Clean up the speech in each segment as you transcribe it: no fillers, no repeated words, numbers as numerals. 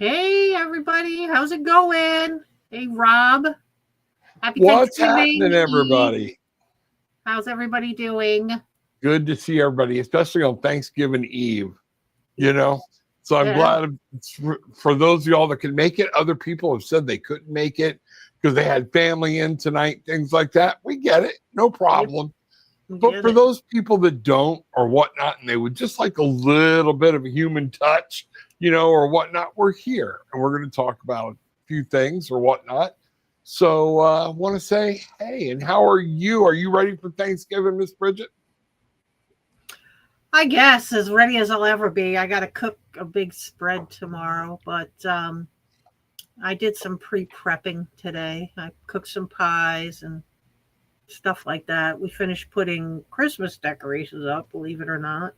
Hey, everybody. How's it going? Hey, Rob. Happy What's Thanksgiving happening, everybody? Eve. How's everybody doing? Good to see everybody, especially on Thanksgiving Eve, So I'm glad for those of y'all that can make it. Other people have said they couldn't make it because they had family in tonight, things like that. We get it. No problem. But for those people that don't or whatnot, and they would just like a little bit of a human touch, or whatnot, we're here. And we're going to talk about a few things or whatnot. So I want to say, hey, and how are you? Are you ready for Thanksgiving, Miss Brigitte? I guess as ready as I'll ever be. I got to cook a big spread tomorrow, but I did some pre-prepping today. I cooked some pies and stuff like that. We finished putting Christmas decorations up, believe it or not.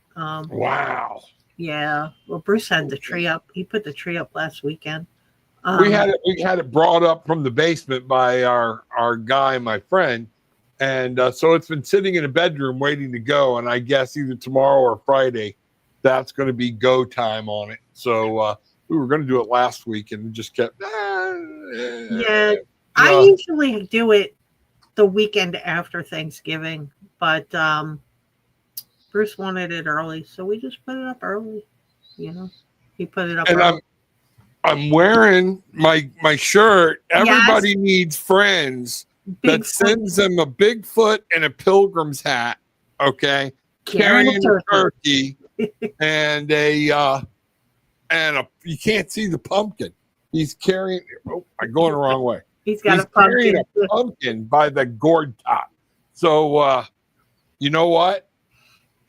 Wow. Yeah. Well, Bruce had the tree up. He put the tree up last weekend. We had it brought up from the basement by our guy, my friend. And so it's been sitting in a bedroom waiting to go. And I guess either tomorrow or Friday, that's going to be go time on it. So we were going to do it last week and just kept. I usually do it the weekend after Thanksgiving, but Bruce wanted it early, so we just put it up early. He put it up early. I'm wearing my shirt. Everybody needs friends that sends them a Bigfoot and a pilgrim's hat. Okay, carrying a turkey and you can't see the pumpkin. He's carrying. Oh, I'm going the wrong way. He's got a pumpkin by the gourd top. So you know what?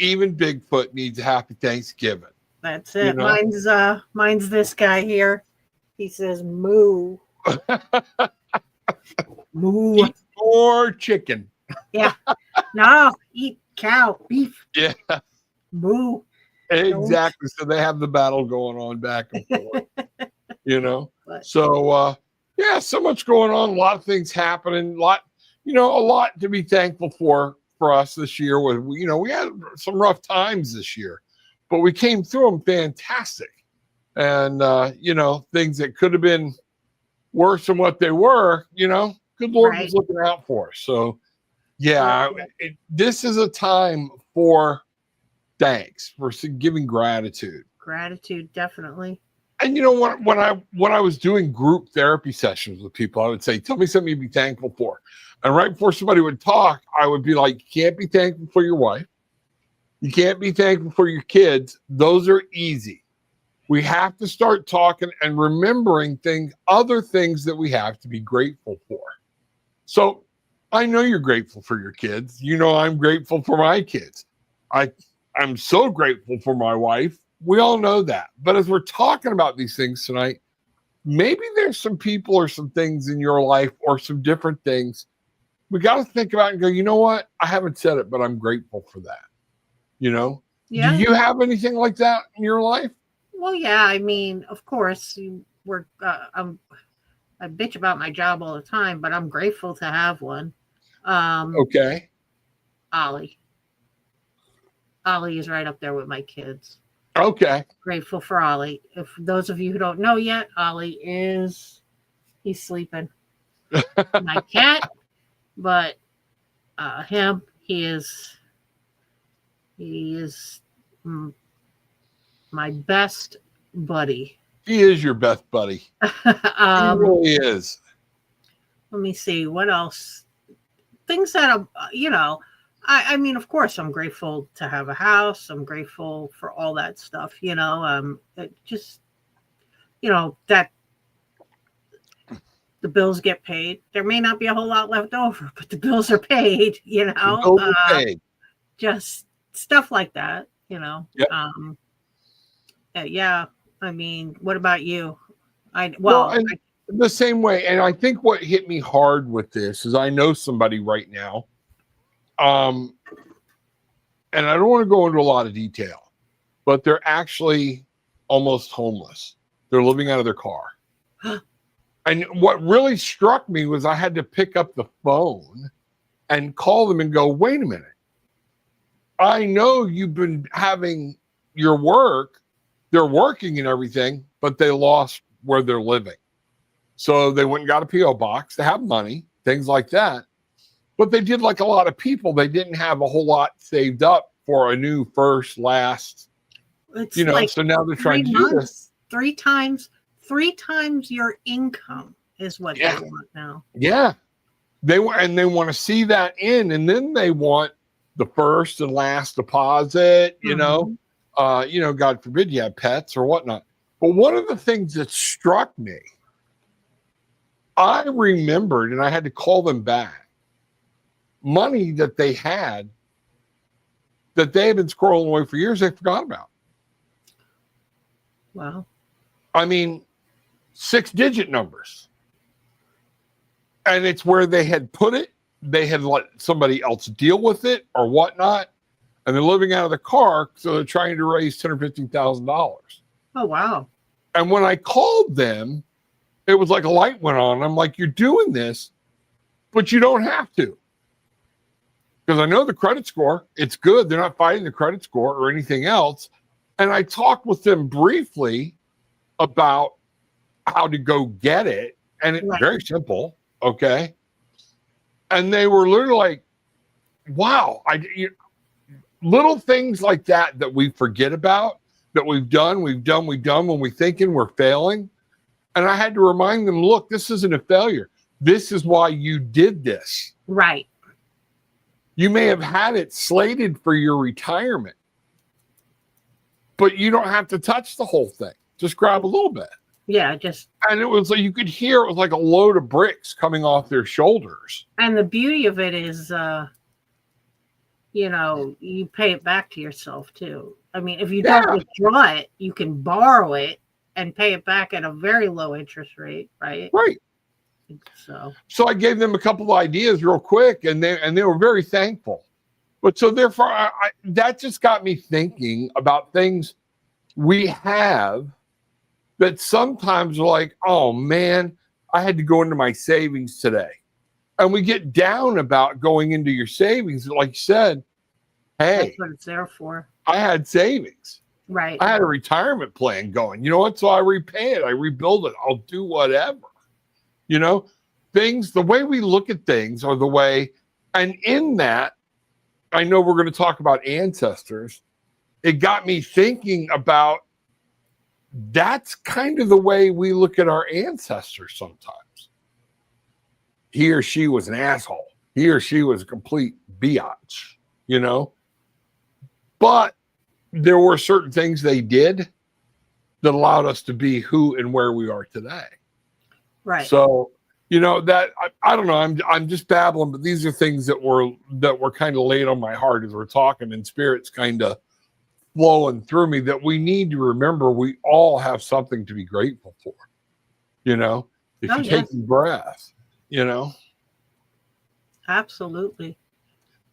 Even Bigfoot needs a happy Thanksgiving. That's it. Mine's this guy here. He says moo. Moo. Eat more chicken. Yeah. No, eat cow, beef. Yeah. Moo. Exactly. So they have the battle going on back and forth. So so much going on, a lot of things happening, a lot to be thankful for us this year. We had some rough times this year, but we came through them fantastic. And, things that could have been worse than what they were, good Lord was looking out for us. So, this is a time for thanks, for giving gratitude. Gratitude, definitely. And when I was doing group therapy sessions with people, I would say, tell me something you'd be thankful for. And right before somebody would talk, I would be like, you can't be thankful for your wife. You can't be thankful for your kids. Those are easy. We have to start talking and remembering other things that we have to be grateful for. So I know you're grateful for your kids. I'm grateful for my kids. I'm so grateful for my wife. We all know that. But as we're talking about these things tonight, maybe there's some people or some things in your life or some different things we got to think about and go, you know what? I haven't said it, but I'm grateful for that. Yeah. Do you have anything like that in your life? Well, yeah. I mean, of course, I bitch about my job all the time, but I'm grateful to have one. Okay. Ollie is right up there with my kids. Okay. Grateful for Ollie. If those of you who don't know yet, Ollie he's sleeping. My cat, but him, he is my best buddy. He is your best buddy. He really is. Let me see what else. Things that I mean, of course, I'm grateful to have a house. I'm grateful for all that stuff. Just that the bills get paid. There may not be a whole lot left over, but the bills are paid. The bills are paid. Just stuff like that. Yep. Yeah. I mean, what about you? The same way. And I think what hit me hard with this is I know somebody right now. And I don't want to go into a lot of detail, but they're actually almost homeless. They're living out of their car. And what really struck me was I had to pick up the phone and call them and go, wait a minute. I know you've been having your work. They're working and everything, but they lost where they're living. So they went and got a PO box. They have money, things like that. But they did like a lot of people. They didn't have a whole lot saved up for a new first, last, It's you know. like So now they're 3 trying to do this. months, three times your income is what they want now. Yeah. They want to see that in, and then they want the first and last deposit, you know. God forbid you have pets or whatnot. But one of the things that struck me, I remembered, and I had to call them back, money that they had that they had been squirreling away for years, they forgot about. Wow. I mean, 6-digit numbers. And it's where they had put it. They had let somebody else deal with it or whatnot. And they're living out of the car, so they're trying to raise $10,000 or $15,000. Oh, wow. And when I called them, it was like a light went on. I'm like, you're doing this, but you don't have to. Because I know the credit score. It's good. They're not fighting the credit score or anything else. And I talked with them briefly about how to go get it. And it's very simple. Okay. And they were literally like, wow, little things like that we forget about, that we've done when we thinking we're failing. And I had to remind them, look, this isn't a failure. This is why you did this. Right. You may have had it slated for your retirement, but you don't have to touch the whole thing. Just grab a little bit. Yeah, and it was like, you could hear it was like a load of bricks coming off their shoulders. And the beauty of it is, you pay it back to yourself too. I mean, if you don't withdraw it, you can borrow it and pay it back at a very low interest rate, right? Right. So I gave them a couple of ideas real quick, and they were very thankful. But so therefore, that just got me thinking about things we have that sometimes are like, oh man, I had to go into my savings today. And we get down about going into your savings. Like you said, hey, that's what it's there for. I had savings. Right. I had a retirement plan going. You know what? So I repay it. I rebuild it. I'll do whatever. You know, things, the way we look at things are the way, and in that, I know we're going to talk about ancestors. It got me thinking about that's kind of the way we look at our ancestors sometimes. He or she was an asshole. He or she was a complete biatch, you know? But there were certain things they did that allowed us to be who and where we are today. Right. So, that I don't know. I'm just babbling, but these are things that were kind of laid on my heart as we're talking, and Spirit's kind of flowing through me, that we need to remember we all have something to be grateful for. If you take a breath, Absolutely.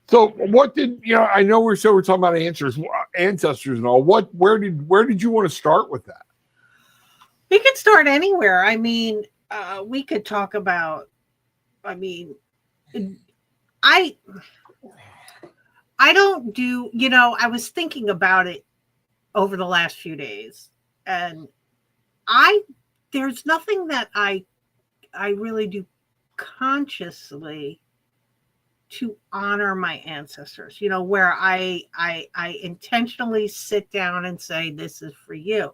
So what did I know we're talking about ancestors and all. Where did you want to start with that? We could start anywhere. I mean, we could talk about, I don't do, I was thinking about it over the last few days, and there's nothing that I really do consciously to honor my ancestors, where I intentionally sit down and say, this is for you.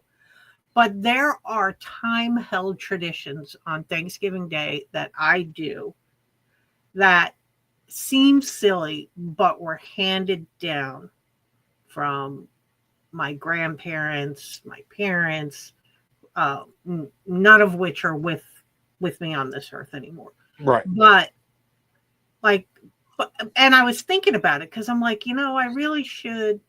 But there are time-held traditions on Thanksgiving Day that I do that seem silly, but were handed down from my grandparents, my parents, none of which are with me on this earth anymore. Right. But and I was thinking about it because I'm like, I really should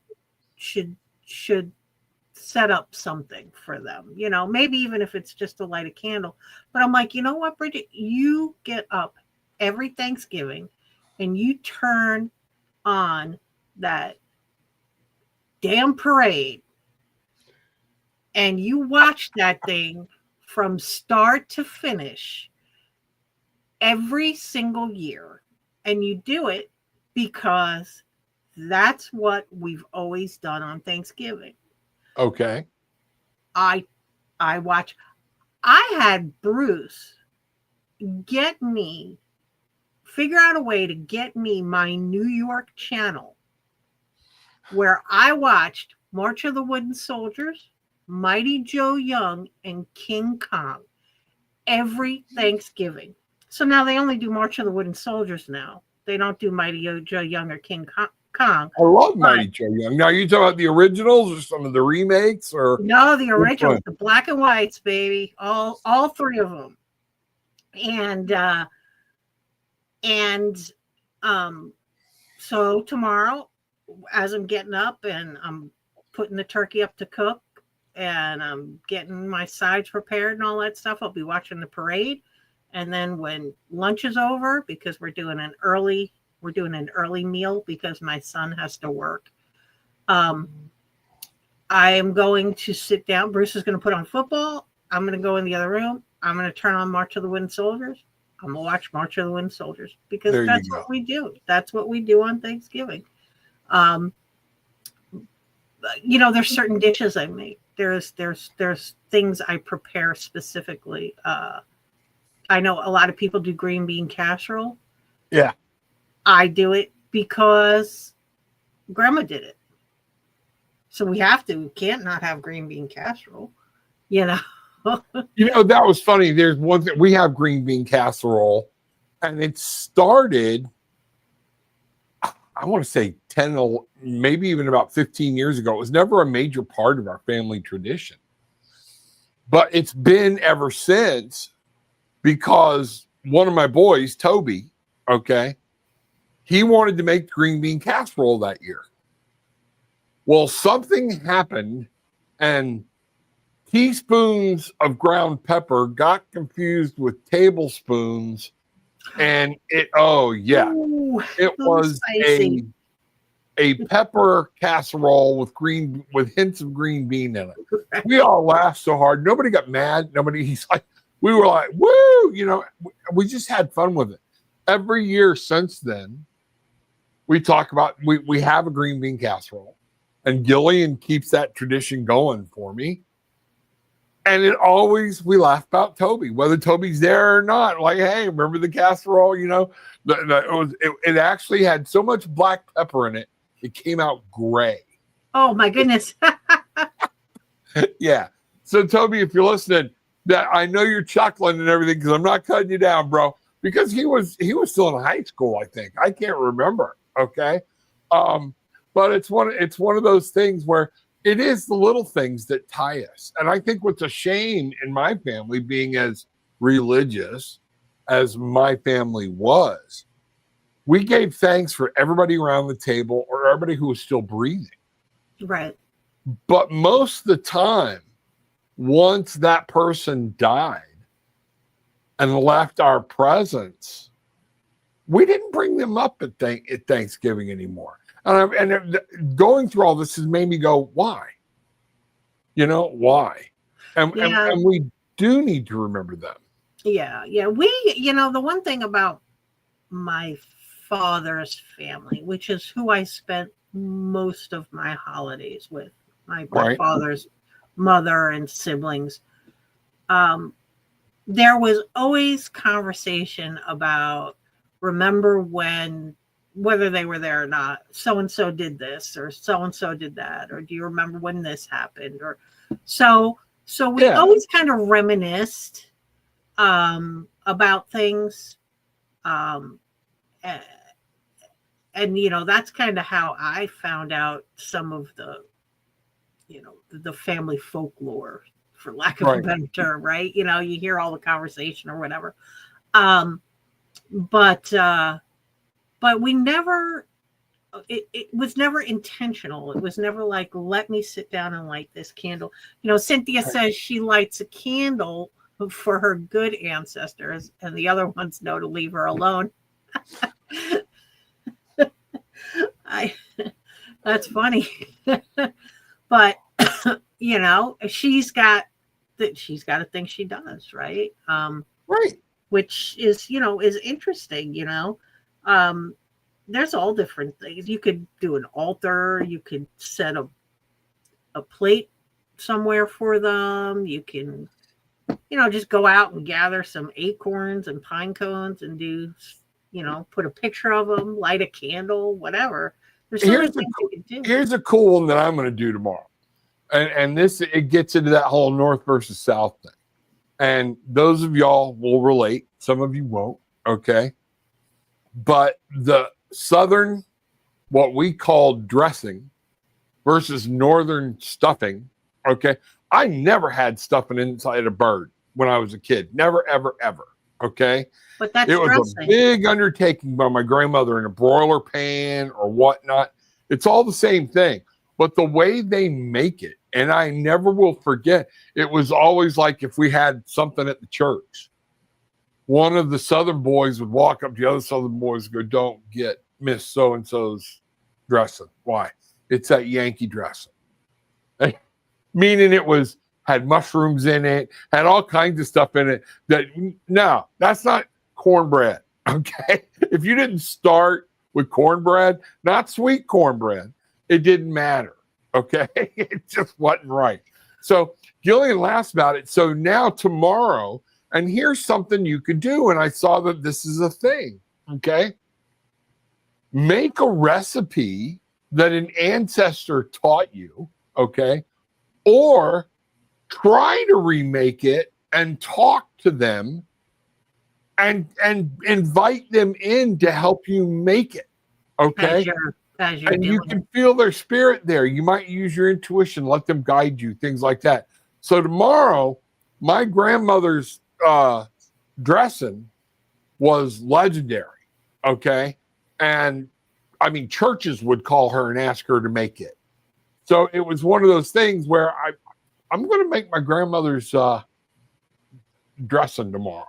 set up something for them, maybe even if it's just to light a candle. But I'm like, you know what, Brigitte, you get up every Thanksgiving and you turn on that damn parade and you watch that thing from start to finish every single year. And you do it because that's what we've always done on Thanksgiving. Okay. I watch. I had Bruce figure out a way to get me my New York channel where I watched March of the Wooden Soldiers, Mighty Joe Young, and King Kong every Thanksgiving. So now they only do March of the Wooden Soldiers now. They don't do Mighty Joe Young or King Kong. I love Mighty Joe Young. Now, you talking about the originals or some of the remakes, or no, the originals, the black and whites, baby, all three of them. So tomorrow, as I'm getting up and I'm putting the turkey up to cook and I'm getting my sides prepared and all that stuff, I'll be watching the parade. And then when lunch is over, because we're doing an early meal because my son has to work. I am going to sit down. Bruce is going to put on football. I'm going to go in the other room. I'm going to turn on March of the Wooden Soldiers. I'm going to watch March of the Wooden Soldiers because that's what we do. That's what we do on Thanksgiving. There's certain dishes I make. There's things I prepare specifically. I know a lot of people do green bean casserole. Yeah. I do it because Grandma did it. So we can't not have green bean casserole, That was funny. There's one thing, we have green bean casserole, and it started, I want to say 10, maybe even about 15 years ago. It was never a major part of our family tradition, but it's been ever since because one of my boys, Toby, he wanted to make green bean casserole that year. Well, something happened and teaspoons of ground pepper got confused with tablespoons, and it was a pepper casserole with hints of green bean in it. We all laughed so hard. Nobody got mad. We were like, woo, we just had fun with it. Every year since then, we talk about, we have a green bean casserole, and Gillian keeps that tradition going for me. And we laugh about Toby, whether Toby's there or not. Like, hey, remember the casserole? It actually had so much black pepper in it, it came out gray. Oh my goodness. Yeah. So Toby, if you're listening, that I know you're chuckling and everything because I'm not cutting you down, bro. Because he was still in high school, I think. I can't remember. Okay. But it's one of those things where it is the little things that tie us. And I think what's a shame in my family, being as religious as my family was, we gave thanks for everybody around the table or everybody who was still breathing. Right. But most of the time, once that person died and left our presence, we didn't bring them up at Thanksgiving anymore. And going through all this has made me go, why? Why? And we do need to remember them. Yeah. The one thing about my father's family, which is who I spent most of my holidays with, my father's mother and siblings, there was always conversation about, remember when, whether they were there or not, so-and-so did this or so-and-so did that, or do you remember when this happened? Or so we always kind of reminisced about things. And that's kind of how I found out some of the family folklore, for lack of a better term, right? You hear all the conversation or whatever. But we never, it was never intentional. It was never like, let me sit down and light this candle. Cynthia says she lights a candle for her good ancestors, and the other ones know to leave her alone. That's funny. But, she's got a thing she does, right? Right. Which is interesting, there's all different things. You could do an altar, you could set a plate somewhere for them, you can just go out and gather some acorns and pine cones and do, put a picture of them, light a candle, whatever. There's so many things you can do. Here's a cool one that I'm going to do tomorrow. And this, it gets into that whole North versus South thing. And those of y'all will relate. Some of you won't. Okay. But the Southern, what we call dressing versus Northern stuffing. Okay. I never had stuffing inside a bird when I was a kid. Never, ever, ever. Okay. But that's it was dressing. A big undertaking by my grandmother in a broiler pan or whatnot. It's all the same thing. But the way they make it, and I never will forget, it was always like if we had something at the church, one of the Southern boys would walk up to the other Southern boys and go, "Don't get Miss So-and-so's dressing." Why? It's that Yankee dressing. Meaning it had mushrooms in it, had all kinds of stuff in it. No, that's not cornbread. Okay. If you didn't start with cornbread, not sweet cornbread, it didn't matter. Okay. It just wasn't right. So Gillian laughs about it. So now tomorrow, and here's something you could do. And I saw that this is a thing. Okay. Make a recipe that an ancestor taught you. Okay. Or try to remake it and talk to them and invite them in to help you make it. Okay. As you're and you can feel their spirit there. You might use your intuition, let them guide you, things like that. So tomorrow, my grandmother's dressing was legendary. Okay. And I mean, churches would call her and ask her to make it. So it was one of those things where I'm going to make my grandmother's dressing tomorrow.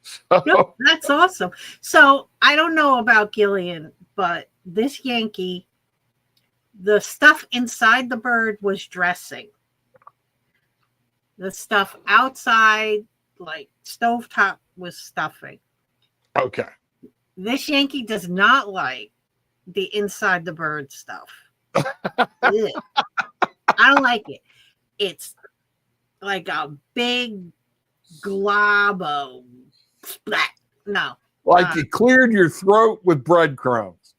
So, yep, that's awesome. So I don't know about Gillian, but this Yankee, the stuff inside the bird was dressing. The stuff outside, like stovetop, was stuffing. Okay. This Yankee does not like the inside the bird stuff. I don't like it. It's like a big glob of splat. No. Like you cleared your throat with breadcrumbs.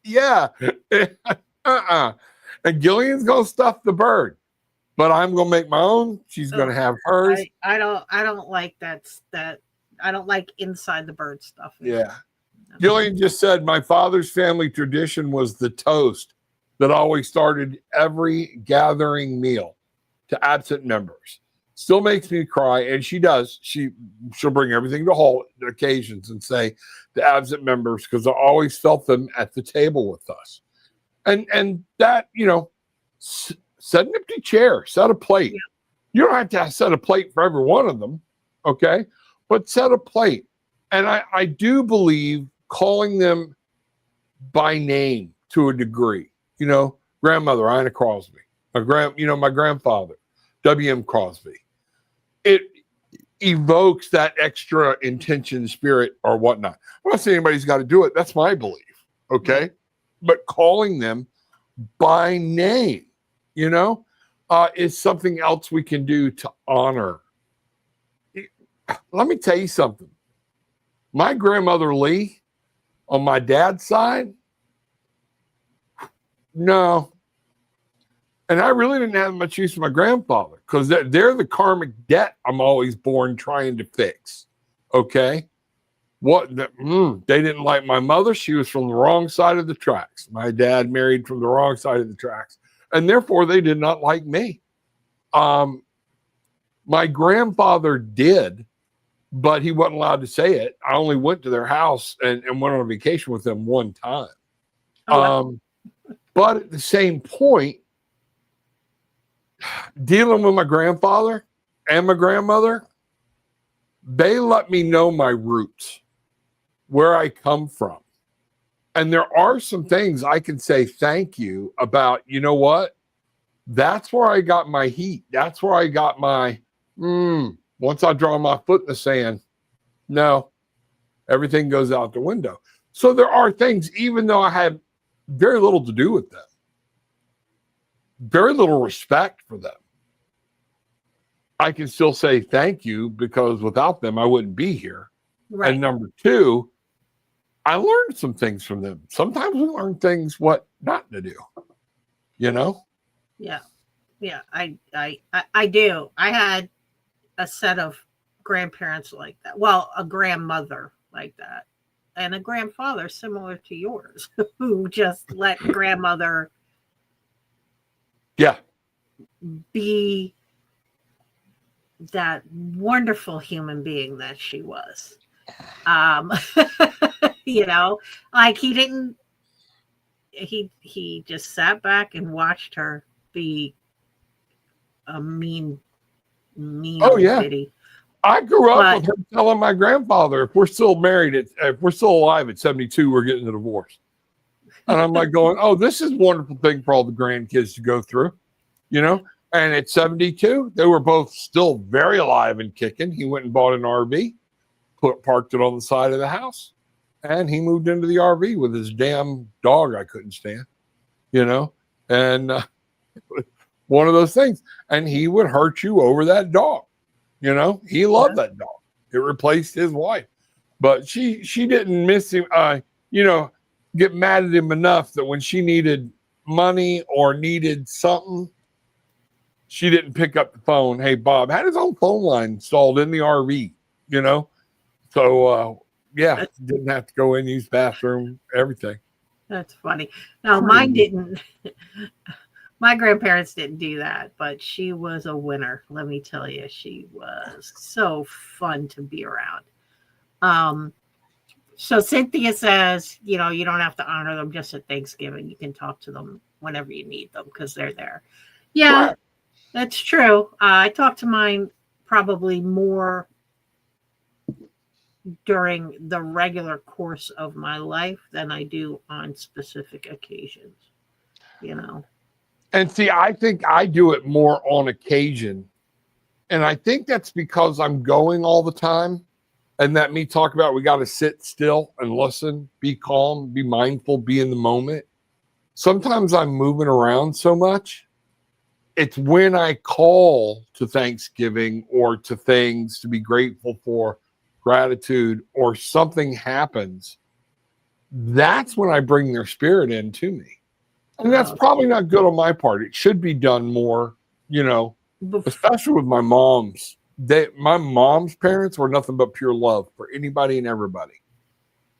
Yeah. And Gillian's going to stuff the bird, but I'm going to make my own. She's going to have hers. I don't like that. I don't like inside the bird stuff. Yeah. Gillian just said, my father's family tradition was the toast that always started every gathering meal to absent members. Still makes me cry, and she does. She'll bring everything to whole occasions and say the absent members, because I always felt them at the table with us. And that, set an empty chair, set a plate. Yeah. You don't have to set a plate for every one of them, okay? But set a plate. And I do believe calling them by name to a degree. Grandmother, Ina Crosby. My grandfather, W.M. Crosby. It evokes that extra intention, spirit, or whatnot. I'm not saying anybody's got to do it. That's my belief. Okay. But calling them by name, is something else we can do to honor. Let me tell you something. My grandmother Lee, on my dad's side, no. And I really didn't have much use for my grandfather because they're the karmic debt I'm always born trying to fix. Okay. They didn't like my mother. She was from the wrong side of the tracks. My dad married from the wrong side of the tracks. And therefore they did not like me. My grandfather did, but he wasn't allowed to say it. I only went to their house and went on a vacation with them one time. But at the same point, dealing with my grandfather and my grandmother, they let me know my roots, where I come from. And there are some things I can say thank you about, you know what? That's where I got my heat. That's where I got my, once I draw my foot in the sand, no, everything goes out the window. So there are things, even though I had very little to do with them, very little respect for them, I can still say thank you because without them, I wouldn't be here. Right. And number two, I learned some things from them. Sometimes we learn things what not to do, you know? Yeah. Yeah. I do. I had a set of grandparents like that. Well, a grandmother like that. And a grandfather similar to yours who just let grandmother Yeah. be that wonderful human being that she was. You know, like he didn't, he just sat back and watched her be a mean Oh, old yeah. biddy. I grew up with her telling my grandfather, if we're still married, if we're still alive at 72, we're getting a divorce. And I'm like going, oh, this is a wonderful thing for all the grandkids to go through, you know? And at 72, they were both still very alive and kicking. He went and bought an RV, parked it on the side of the house, and he moved into the RV with his damn dog I couldn't stand, you know? And one of those things. And he would hurt you over that dog. You know, he loved that dog. It replaced his wife, but she didn't miss him. You know, get mad at him enough that when she needed money or needed something, she didn't pick up the phone. Hey, Bob had his own phone line installed in the RV. You know, so yeah, didn't have to go in, use bathroom, everything. That's funny. No, mine didn't. My grandparents didn't do that, but she was a winner. Let me tell you, she was so fun to be around. So Cynthia says, you know, you don't have to honor them just at Thanksgiving. You can talk to them whenever you need them because they're there. Yeah, right. That's true. I talk to mine probably more during the regular course of my life than I do on specific occasions, you know. And see, I think I do it more on occasion. And I think that's because I'm going all the time. And that me talk about we got to sit still and listen, be calm, be mindful, be in the moment. Sometimes I'm moving around so much. It's when I call to Thanksgiving or to things to be grateful for, gratitude, or something happens. That's when I bring their spirit in to me. And that's probably not good on my part. It should be done more, you know, especially with my mom's. My mom's parents were nothing but pure love for anybody and everybody,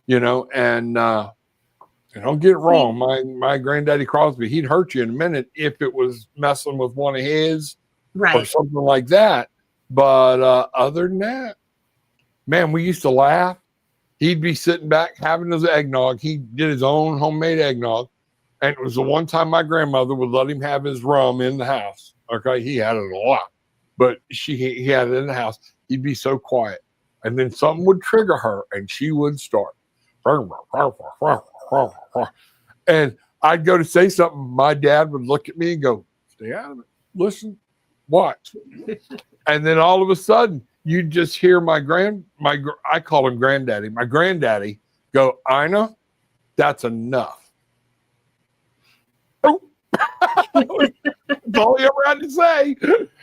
you know. And don't get it wrong, my granddaddy Crosby, he'd hurt you in a minute if it was messing with one of his, right, or something like that. But other than that, man, we used to laugh. He'd be sitting back having his eggnog. He did his own homemade eggnog. And it was the one time my grandmother would let him have his rum in the house. Okay, he had it a lot, but he had it in the house. He'd be so quiet, and then something would trigger her, and she would start. And I'd go to say something. My dad would look at me and go, "Stay out of it. Listen, watch." And then all of a sudden, you'd just hear I call him granddaddy. My granddaddy go, "Ina, that's enough." That's all he ever had to say.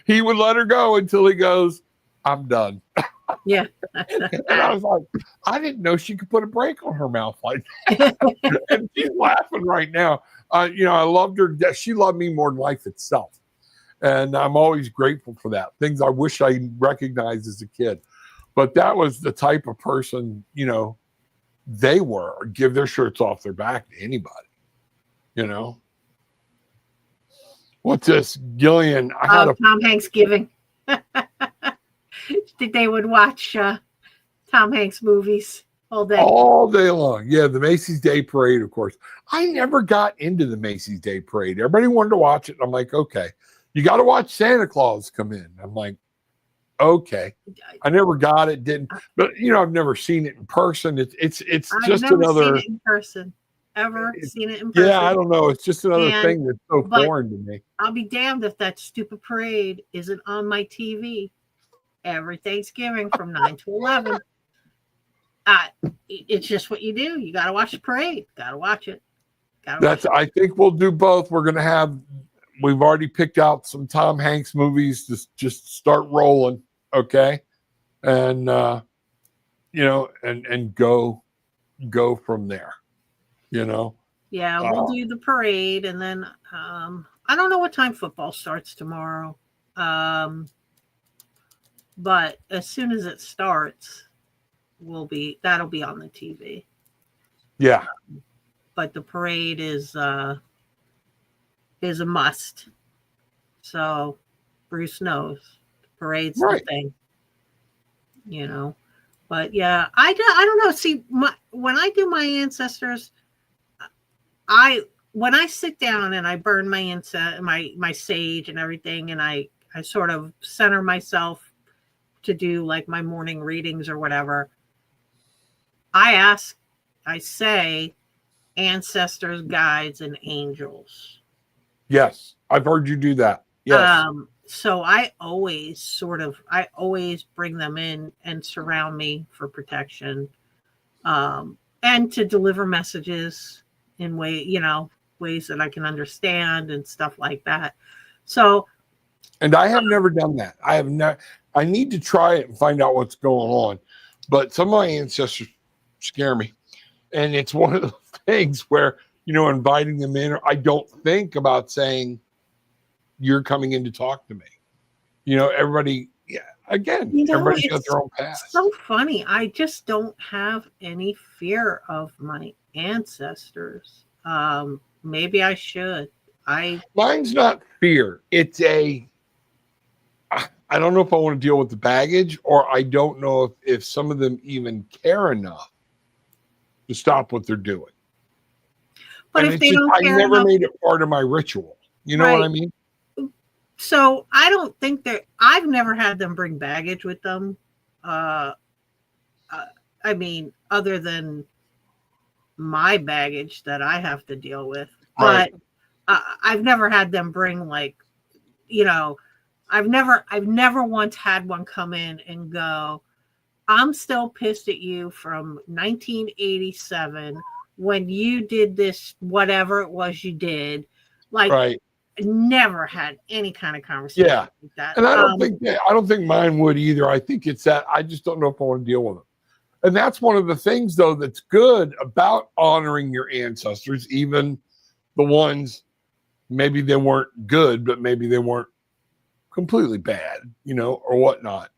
He would let her go until he goes, "I'm done." Yeah. And I was like, I didn't know she could put a break on her mouth like that. And she's laughing right now. You know, I loved her. She loved me more than life itself. And I'm always grateful for that. Things I wish I recognized as a kid. But that was the type of person, you know, they were. Give their shirts off their back to anybody, you know. What's this? Gillian. Tom Hanks giving. They would watch Tom Hanks movies all day. All day long. Yeah, the Macy's Day Parade, of course. I never got into the Macy's Day Parade. Everybody wanted to watch it. I'm like, okay. You got to watch Santa Claus come in. I'm like, okay. I never got it, didn't. But, you know, I've never seen it in person. It's just another. Seen it in person. Ever seen it in person? Yeah, I don't know. It's just another thing that's so foreign to me. I'll be damned if that stupid parade isn't on my TV every Thanksgiving from 9 to 11. It's just what you do. You got to watch the parade. Got to watch it. I think we'll do both. We're going to have We've already picked out some Tom Hanks movies to just start rolling, okay? And and go from there, Yeah, we'll do the parade, and then I don't know what time football starts tomorrow. But as soon as it starts, that'll be on the TV. Yeah. But the parade is a must. So Bruce knows the parade's the thing. But yeah, I don't know. See, when I do my ancestors, when I sit down and I burn my sage and everything, and I sort of center myself to do like my morning readings or whatever, I say ancestors, guides, and angels. Yes, I've heard you do that. Yes. So I always bring them in and surround me for protection, and to deliver messages in ways that I can understand and stuff like that. So, and I have never done that. I need to try it and find out what's going on. But some of my ancestors scare me. And it's one of the things where, inviting them in, I don't think about saying, you're coming in to talk to me. Everybody, everybody's got their own path. It's so funny. I just don't have any fear of my ancestors. Maybe I should. Mine's not fear. It's I don't know if I want to deal with the baggage, or I don't know if some of them even care enough to stop what they're doing. But if they don't care enough, made it part of my ritual. You know what I mean? So I don't think I've never had them bring baggage with them. I mean, other than my baggage that I have to deal with. But I've never had them bring I've never once had one come in and go, I'm still pissed at you from 1987 when you did this, whatever it was you did. Never had any kind of conversation like that. And I don't think mine would either. I think it's that I just don't know if I want to deal with them. And that's one of the things, though, that's good about honoring your ancestors, even the ones maybe they weren't good, but maybe they weren't completely bad, or whatnot.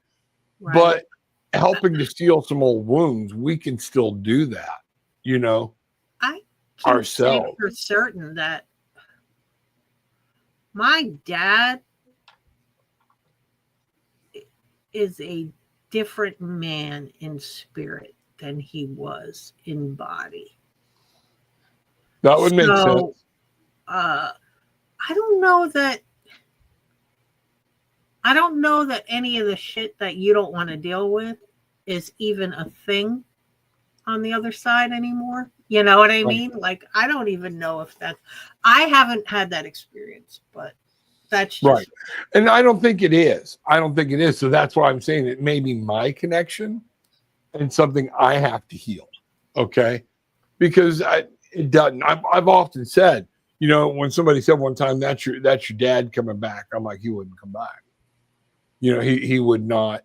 Right. But helping to heal some old wounds, we can still do that, I can ourselves. Say for certain that my dad is a different man in spirit than he was in body. That would make sense. I don't know that any of the shit that you don't want to deal with is even a thing on the other side anymore. You know what I mean? Like, I don't even know if I haven't had that experience, but that's just right. And I don't think it is. So that's why I'm saying it may be my connection and something I have to heal. Okay. Because it doesn't. I've often said, when somebody said one time, that's your dad coming back. I'm like, he wouldn't come back. He would not.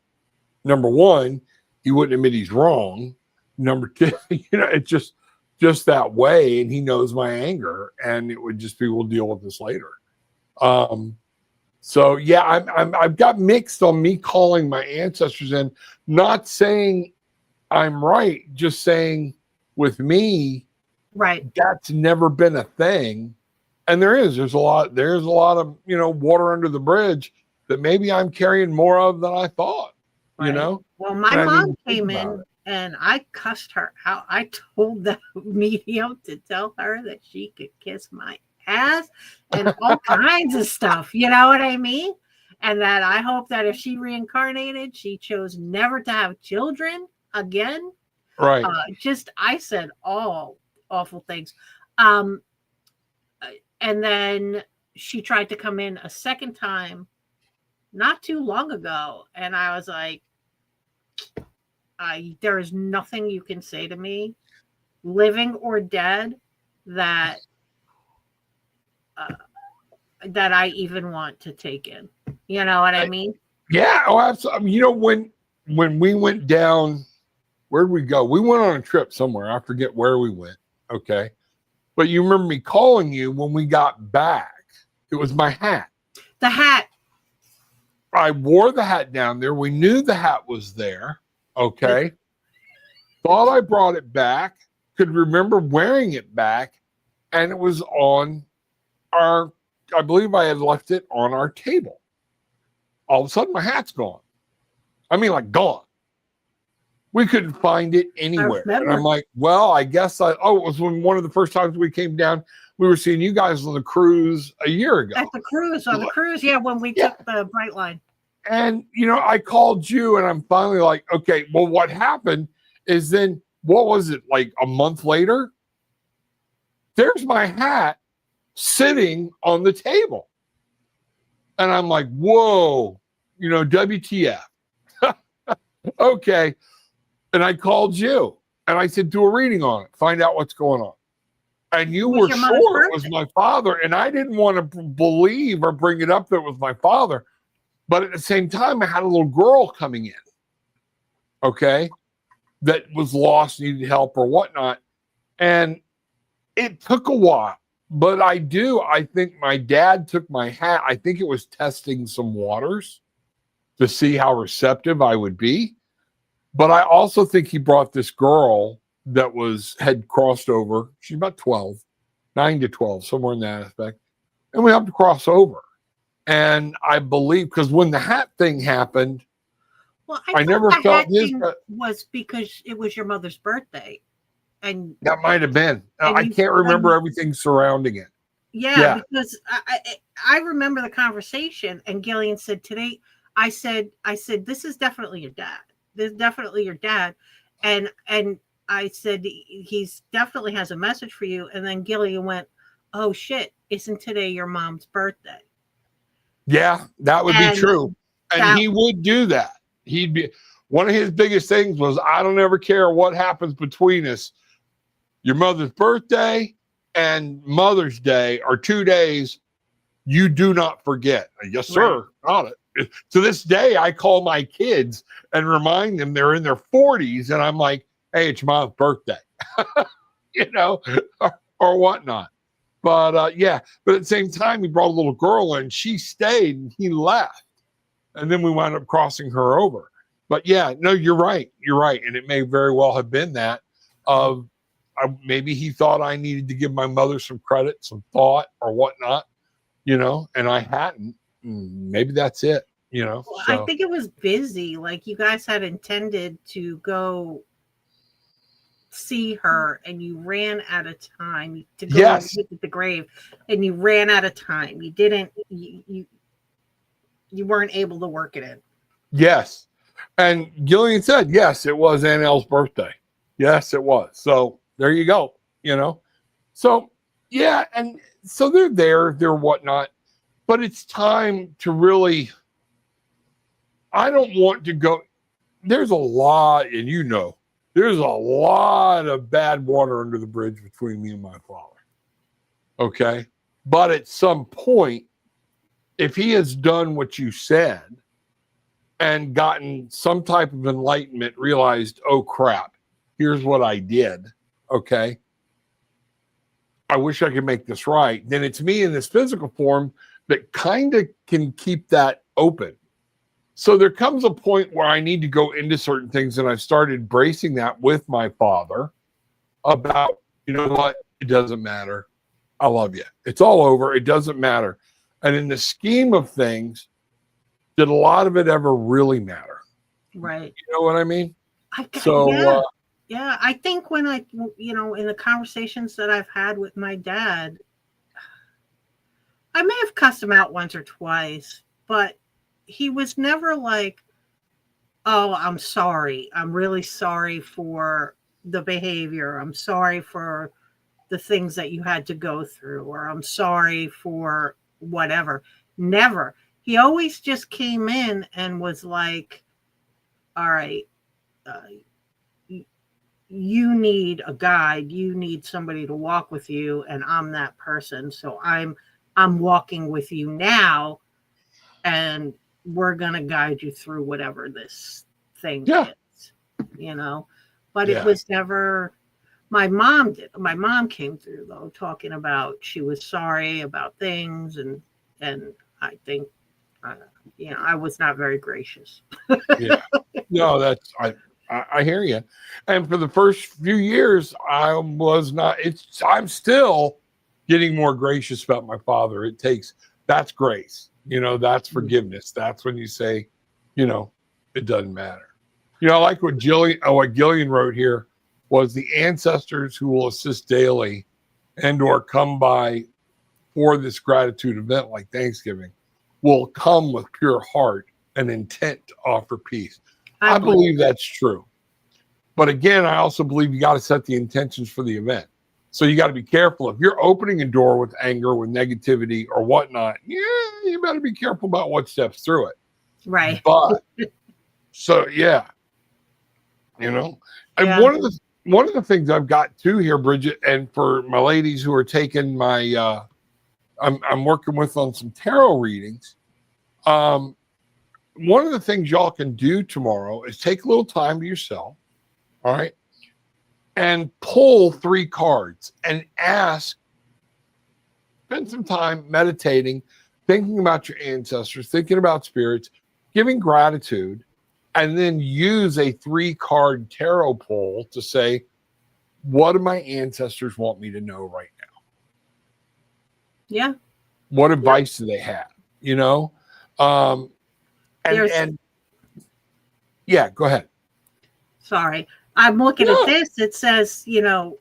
Number one, he wouldn't admit he's wrong. Number two, it's just that way, and he knows my anger, and it would just be, we'll deal with this later. So yeah, I've got mixed on me calling my ancestors in, not saying I'm right, just saying with me, right, that's never been a thing. And there's a lot of, water under the bridge that maybe I'm carrying more of than I thought, Well, my mom came in and I cussed her out. I told the medium to tell her that she could kiss my ass and all kinds of stuff. You know what I mean? And that I hope that if she reincarnated, she chose never to have children again. Right. I said all awful things. And then she tried to come in a second time not too long ago. And I was like, there is nothing you can say to me, living or dead, that that I even want to take in. You know what I mean? Yeah. Oh, absolutely. You know, when we went down, where'd we go? We went on a trip somewhere. I forget where we went. Okay. But you remember me calling you when we got back. It was my hat. The hat. I wore the hat down there. We knew the hat was there. Okay. Thought I brought it back. Could remember wearing it back. And it was on our, I believe I had left it on our table. All of a sudden, my hat's gone. I mean, like gone. We couldn't find it anywhere. And I'm like, well, I guess it was one of the first times we came down. We were seeing you guys on the cruise a year ago. At the cruise, on the cruise, yeah, when we took the Bright Line. And, you know, I called you and I'm finally like, okay, well, what happened is then, what was it, like a month later? There's my hat sitting on the table. And I'm like, whoa, you know, WTF. Okay. And I called you and I said, do a reading on it, find out what's going on. And you were sure it was my father. And I didn't want to believe or bring it up that it was my father. But at the same time, I had a little girl coming in, okay, that was lost, needed help or whatnot. And it took a while. But I think my dad took my hat. I think it was testing some waters to see how receptive I would be. But I also think he brought this girl that had crossed over. She's about 12, 9 to 12, somewhere in that aspect. And we helped to cross over. And I believe, because when the hat thing happened, well, I never felt his was because it was your mother's birthday. And that might have been. I can't remember everything surrounding it. Yeah, because I remember the conversation, and Gillian said today, I said, this is definitely your dad. This is definitely your dad. And I said, he's definitely has a message for you. And then Gillian went, oh shit, isn't today your mom's birthday? Yeah, that would be true. And he would do that. He'd be, one of his biggest things was, I don't ever care what happens between us. Your mother's birthday and Mother's Day are 2 days you do not forget. Yes, sir. Got it. To this day, I call my kids and remind them they're in their 40s. And I'm like, hey, it's your mom's birthday, you know, or whatnot. But but at the same time, he brought a little girl in. She stayed and he left. And then we wound up crossing her over. But yeah, no, you're right. You're right. And it may very well have been that of maybe he thought I needed to give my mother some credit, some thought or whatnot, you know, and I hadn't. Maybe that's it, you know. Well, so. I think it was busy. Like you guys had intended to go see her and you ran out of time to go visit the grave and you ran out of time. You didn't, you weren't able to work it in. Yes. And Gillian said, yes, it was Aunt Elle's birthday. Yes, it was. So there you go, you know. So, yeah, and so they're whatnot. But it's time to really, I don't want to go. There's a lot, and you know, there's a lot of bad water under the bridge between me and my father. Okay. But at some point, if he has done what you said and gotten some type of enlightenment, realized, oh crap, here's what I did. Okay. I wish I could make this right. Then it's me in this physical form that kind of can keep that open. So there comes a point where I need to go into certain things, and I've started bracing that with my father about, you know what, it doesn't matter. I love you. It's all over. It doesn't matter. And in the scheme of things, did a lot of it ever really matter? Right. You know what I mean? I think when in the conversations that I've had with my dad, I may have cussed him out once or twice, but he was never like, oh, I'm sorry. I'm really sorry for the behavior. I'm sorry for the things that you had to go through, or I'm sorry for whatever. Never. He always just came in and was like, all right, you need a guide. You need somebody to walk with you, and I'm that person. So I'm I'm walking with you now, and we're going to guide you through whatever this thing is, you know. But it was never, my mom came through, though, talking about she was sorry about things, and I think, you know, I was not very gracious. Yeah. No, that's, I hear you. And for the first few years, I was not, I'm still getting more gracious about my father. That's grace, you know, that's forgiveness. That's when you say, you know, it doesn't matter. You know, I like what Gillian wrote here was the ancestors who will assist daily and or come by for this gratitude event like Thanksgiving will come with pure heart and intent to offer peace. I believe that's true. But again, I also believe you got to set the intentions for the event. So you got to be careful. If you're opening a door with anger, with negativity or whatnot, you better be careful about what steps through it. Right. But so, yeah, you know, and one of the things I've got too here, Bridget, and for my ladies who are taking my, I'm working with on some tarot readings. One of the things y'all can do tomorrow is take a little time to yourself, all right, and pull 3 cards and spend some time meditating, thinking about your ancestors, thinking about spirits, giving gratitude, and then use a 3-card tarot pull to say, what do my ancestors want me to know right now? Yeah. What advice do they have? You know? And yeah, go ahead. Sorry. I'm looking at this. It says, you know,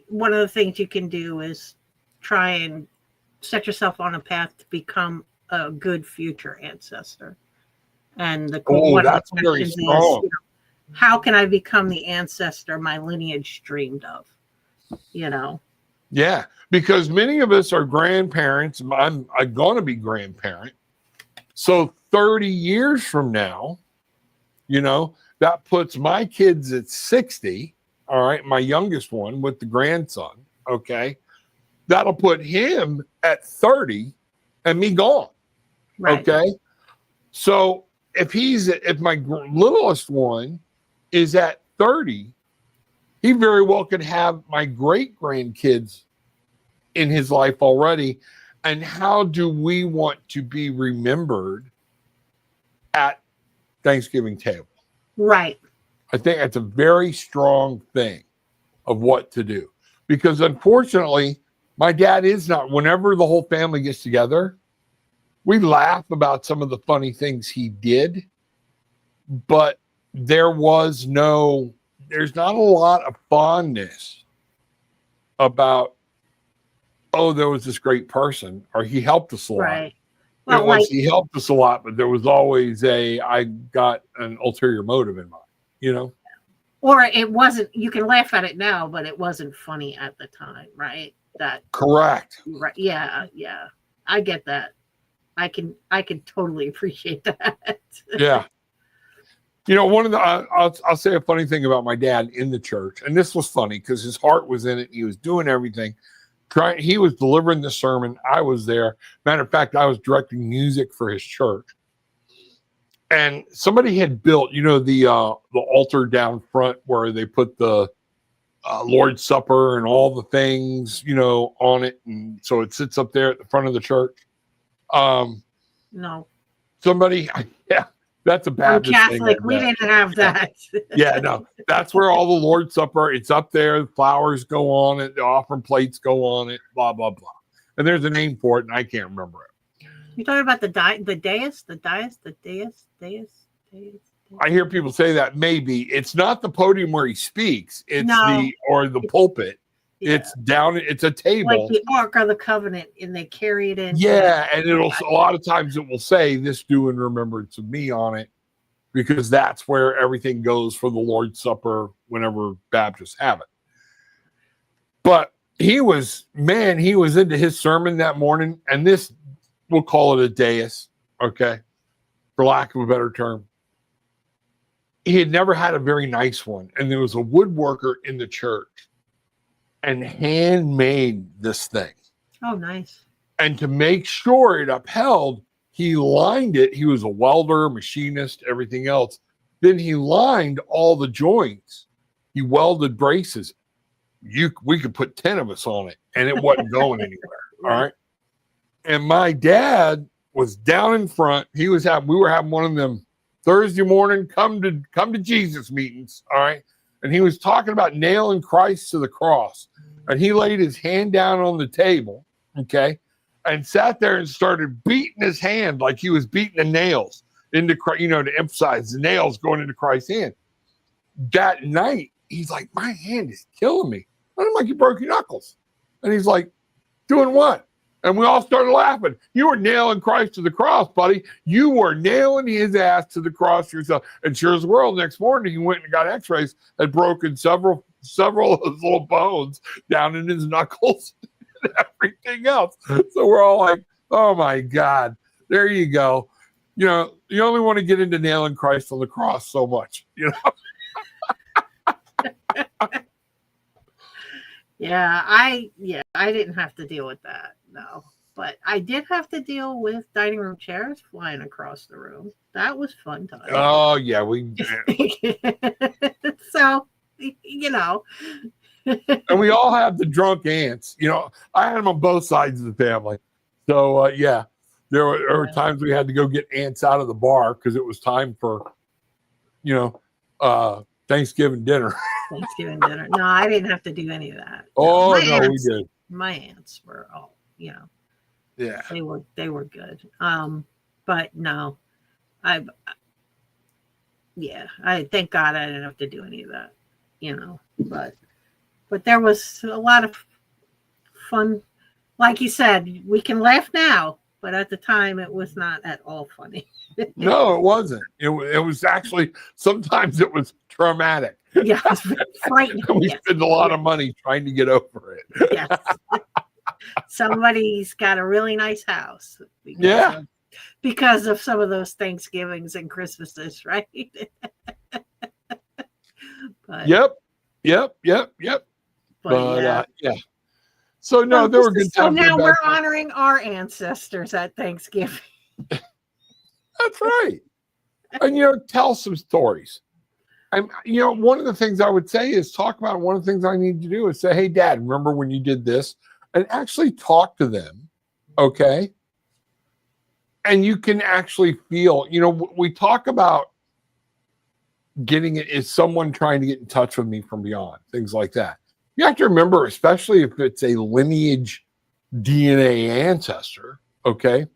one of the things you can do is try and set yourself on a path to become a good future ancestor. And that's very strong. Is, you know, how can I become the ancestor my lineage dreamed of? You know? Yeah, because many of us are grandparents. I'm going to be grandparent. So 30 years from now, you know, that puts my kids at 60. All right. My youngest one with the grandson. Okay. That'll put him at 30 and me gone. Right. Okay. So if my littlest one is at 30, he very well could have my great grandkids in his life already. And how do we want to be remembered at Thanksgiving table? Right. I think that's a very strong thing of what to do. Because unfortunately, my dad is not, whenever the whole family gets together, we laugh about some of the funny things he did, but there's not a lot of fondness about, oh, there was this great person, or he helped us a lot. Right. Well, he helped us a lot, but there was always I got an ulterior motive in mind, you know? Or it wasn't, you can laugh at it now, but it wasn't funny at the time, right? Correct. Right. Yeah. Yeah. I get that. I can totally appreciate that. Yeah. You know, I'll say a funny thing about my dad in the church. And this was funny because his heart was in it. He was doing everything. He was delivering the sermon. I was there. Matter of fact, I was directing music for his church. And somebody had built, you know, the altar down front where they put the Lord's Supper and all the things, you know, on it. And so it sits up there at the front of the church. No. Somebody, yeah, that's a Baptist Catholic. thing. We didn't have that. Yeah, no, that's where all the Lord's Supper, it's up there. The flowers go on it. The offering plates go on it, blah, blah, blah. And there's a name for it, and I can't remember it. You're talking about the dais? I hear people say that maybe. It's not the podium where he speaks. It's the pulpit. Yeah. It's a table. Like the Ark of the Covenant, and they carry it in. Yeah, and a lot of times it will say, this do in remembrance of me on it, because that's where everything goes for the Lord's Supper whenever Baptists have it. But he was into his sermon that morning, and this, we'll call it a dais, okay, for lack of a better term. He had never had a very nice one, and there was a woodworker in the church and handmade this thing. Oh, nice. And to make sure it upheld, he lined it. He was a welder, machinist, everything else. Then he lined all the joints. He welded braces. We could put 10 of us on it and it wasn't going anywhere. Right. All right. And my dad was down in front. We were having one of them Thursday morning come to Jesus meetings. All right. And he was talking about nailing Christ to the cross. And he laid his hand down on the table, okay, and sat there and started beating his hand like he was beating the nails into, to emphasize the nails going into Christ's hand. That night, he's like, my hand is killing me. I'm like, you broke your knuckles. And he's like, doing what? And we all started laughing. You were nailing Christ to the cross, buddy. You were nailing his ass to the cross yourself. And sure as the world, next morning, he went and got x-rays, had broken several of his little bones down in his knuckles and everything else. So we're all like, oh my God, there you go. You only want to get into nailing Christ on the cross so much, Yeah, I didn't have to deal with that, no. But I did have to deal with dining room chairs flying across the room. That was fun time. Oh yeah, So, and we all have the drunk aunts. I had them on both sides of the family. So yeah, there were times we had to go get aunts out of the bar because it was time for, Thanksgiving dinner. Thanksgiving dinner. No, I didn't have to do any of that. Oh no, we did. My aunts were all, yeah, they were good. But no, I thank God I didn't have to do any of that, but there was a lot of fun. Like you said, we can laugh now, but at the time it was not at all funny. No, it wasn't. It was actually, sometimes it was traumatic. Yeah, it was frightening. We spent a lot of money trying to get over it. Yes. Somebody's got a really nice house. Because of some of those Thanksgivings and Christmases, right? But, Yep. But yeah. So no, there were good times. So now we're honoring our ancestors at Thanksgiving. That's right. And tell some stories. One of the things I would say is talk about, one of the things I need to do is say, hey, Dad, remember when you did this? And actually talk to them. Okay. And you can actually feel, we talk about getting it, is someone trying to get in touch with me from beyond, things like that. You have to remember, especially if it's a lineage DNA ancestor, okay,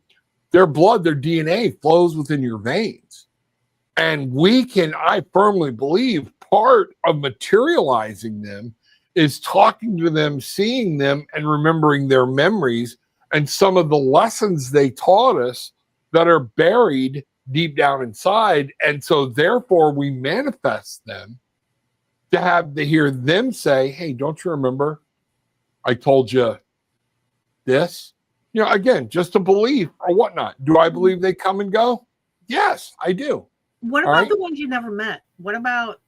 their blood, their DNA flows within your veins. And I firmly believe part of materializing them is talking to them, seeing them, and remembering their memories and some of the lessons they taught us that are buried deep down inside. And so therefore we manifest them to hear them say, hey, don't you remember I told you this? Again, just a belief or whatnot. Do I believe they come and go? Yes, I do. What about the ones you never met? What about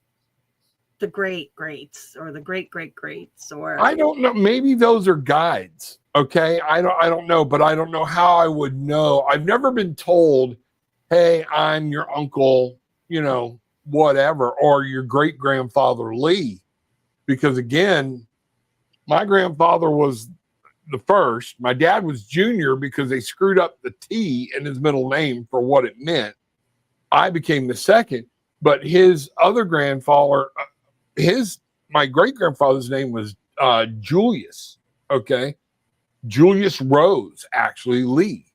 the greats or the greats? Or I don't know. Maybe those are guides. Okay. I don't know, but I don't know how I would know. I've never been told, hey, I'm your uncle, whatever, or your great grandfather Lee. Because again, my grandfather was the first. My dad was junior because they screwed up the T in his middle name for what it meant. I became the second, but his other grandfather, my great grandfather's name was Julius. Okay. Julius Rose, actually Lee.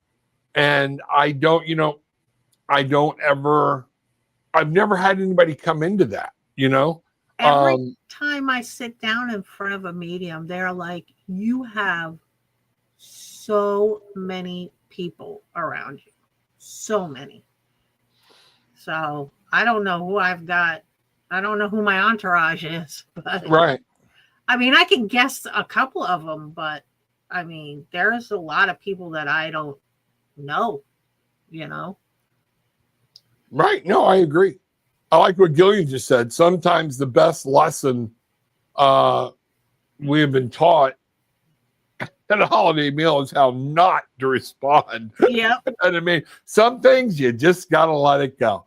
And I've never had anybody come into that, Every time I sit down in front of a medium, they're like, you have so many people around you. So many. So I don't know who I've got. I don't know who my entourage is, but right. I mean, I can guess a couple of them, but I mean, there's a lot of people that I don't know, Right. No, I agree. I like what Gillian just said. Sometimes the best lesson we have been taught at a holiday meal is how not to respond. Yep. And I mean, some things you just got to let it go.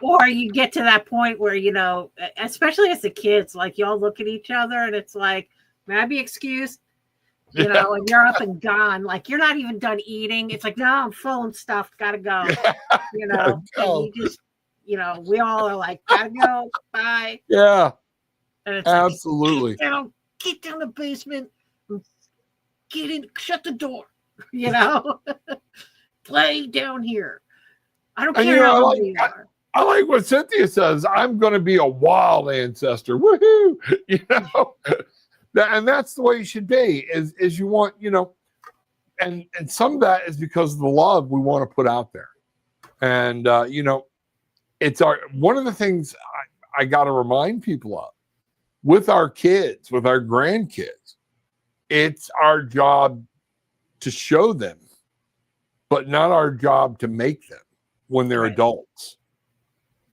Or you get to that point where, you know, especially as the kids, like y'all look at each other and it's like, may I be excused? You know, and you're up and gone. Like you're not even done eating. It's like, no, I'm full and stuffed. Gotta go. You know, and you just, you know, we all are like, gotta go. Bye. Yeah. And it's Absolutely. like, get down the basement. Get in. Shut the door. You know, play down here. I don't care how old you are. I like what Cynthia says. I'm going to be a wild ancestor. Woohoo! You know, and that's the way you should be. Is you want, you know, and some of that is because of the love we want to put out there. And you know, it's one of the things I got to remind people of with our kids, with our grandkids. It's our job to show them, but not our job to make them when they're adults.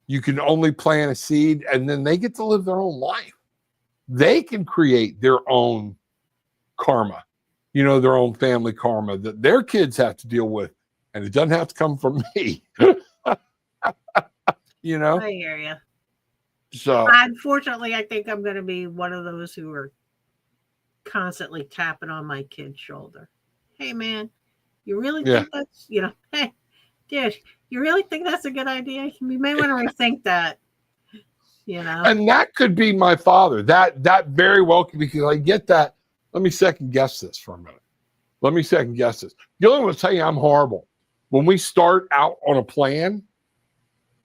You can only plant a seed and then they get to live their own life. They can create their own karma, you know, their own family karma that their kids have to deal with. And it doesn't have to come from me. You know? I hear you. So unfortunately, I think I'm going to be one of those who are constantly tapping on my kid's shoulder. Hey, man, you really think that's, you know, hey, dude, you really think that's a good idea? You may want to rethink that, you know. And that could be my father. That very well could be, because I get that. Let me second guess this for a minute. Let me second guess this. Gillian will tell you I'm horrible. When we start out on a plan,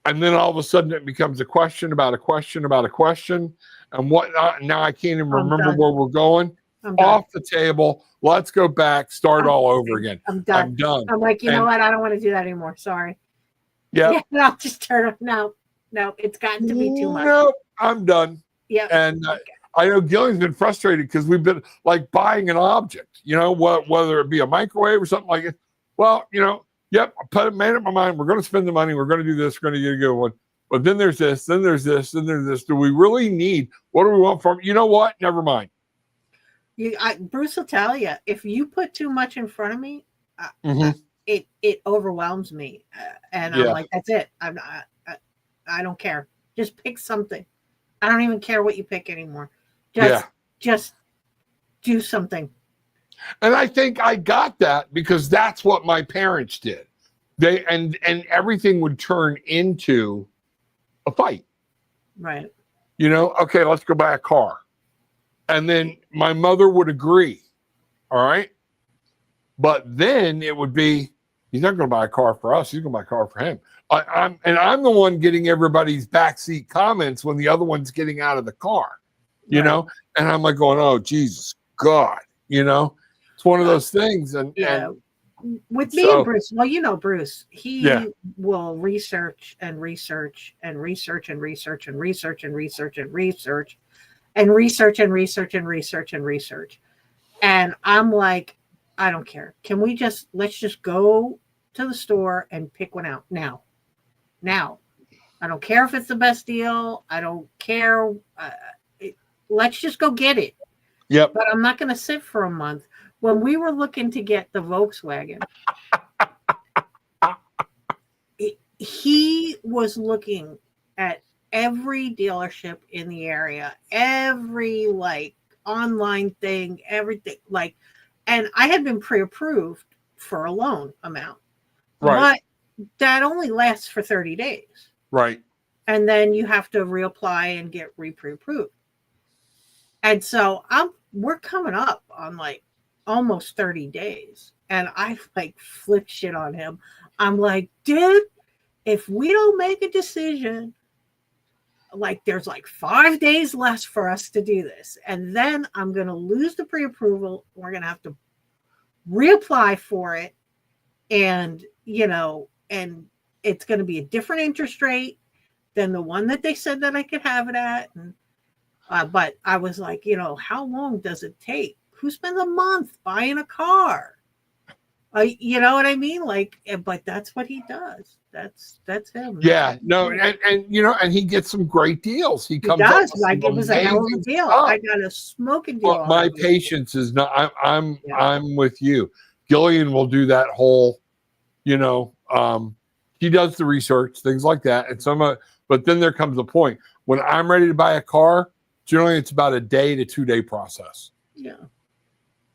and then all of a sudden it becomes a question about a question about a question and whatnot. Now I can't even remember where we're going. Off the table. Let's go back. Start all over again. I'm done. I'm like, you know what? I don't want to do that anymore. Sorry. Yeah. I'll just turn it. No, it's gotten to be too much. No, I'm done. Yeah. And I know Gillian's been frustrated because we've been like buying an object, you know, whether it be a microwave or something like it. Well, you know, yep, I made up my mind. We're going to spend the money. We're going to do this. We're going to get a good one. But then there's this, then there's this, then there's this. Do we really need, what do we want from, you know what? Never mind. Bruce will tell you, if you put too much in front of me, it overwhelms me. And I'm like, that's it. I don't care. Just pick something. I don't even care what you pick anymore. Just do something. And I think I got that because that's what my parents did. They and everything would turn into a fight. Right. You know, okay, let's go buy a car. And then my mother would agree. All right. But then it would be, he's not going to buy a car for us. He's going to buy a car for him. I'm the one getting everybody's backseat comments when the other one's getting out of the car, you know? And I'm like going, oh, Jesus, God, you know? It's one of those things. And with me and Bruce, well, you know, Bruce, he will research and research and research and research and research and research and research and research and research and research and research. And I'm like, I don't care. Let's just go to the store and pick one out now. I don't care if it's the best deal. I don't care. Let's just go get it. Yep. But I'm not going to sit for a month. When we were looking to get the Volkswagen, he was looking at every dealership in the area, every like online thing, everything like, and I had been pre-approved for a loan amount, but that only lasts for 30 days. Right. And then you have to reapply and get pre-approved. And so we're coming up on like almost 30 days. And I like flip shit on him. I'm like, dude, if we don't make a decision, like there's like 5 days less for us to do this. And then I'm going to lose the pre-approval. We're going to have to reapply for it. And, you know, and it's going to be a different interest rate than the one that they said that I could have it at. And, but I was like, you know, how long does it take? Who spends a month buying a car? You know what I mean? Like, but that's what he does. That's him. Yeah, no, and you know, and he gets some great deals. He He comes up does. with Like, some it was a hell of a amazing deal. stuff. I got a smoking deal. Well, my patience is not. I'm with you. Gillian will do that whole, you know, he does the research, things like that, and but then there comes a point when I'm ready to buy a car. Generally, it's about a day to 2 day process. Yeah,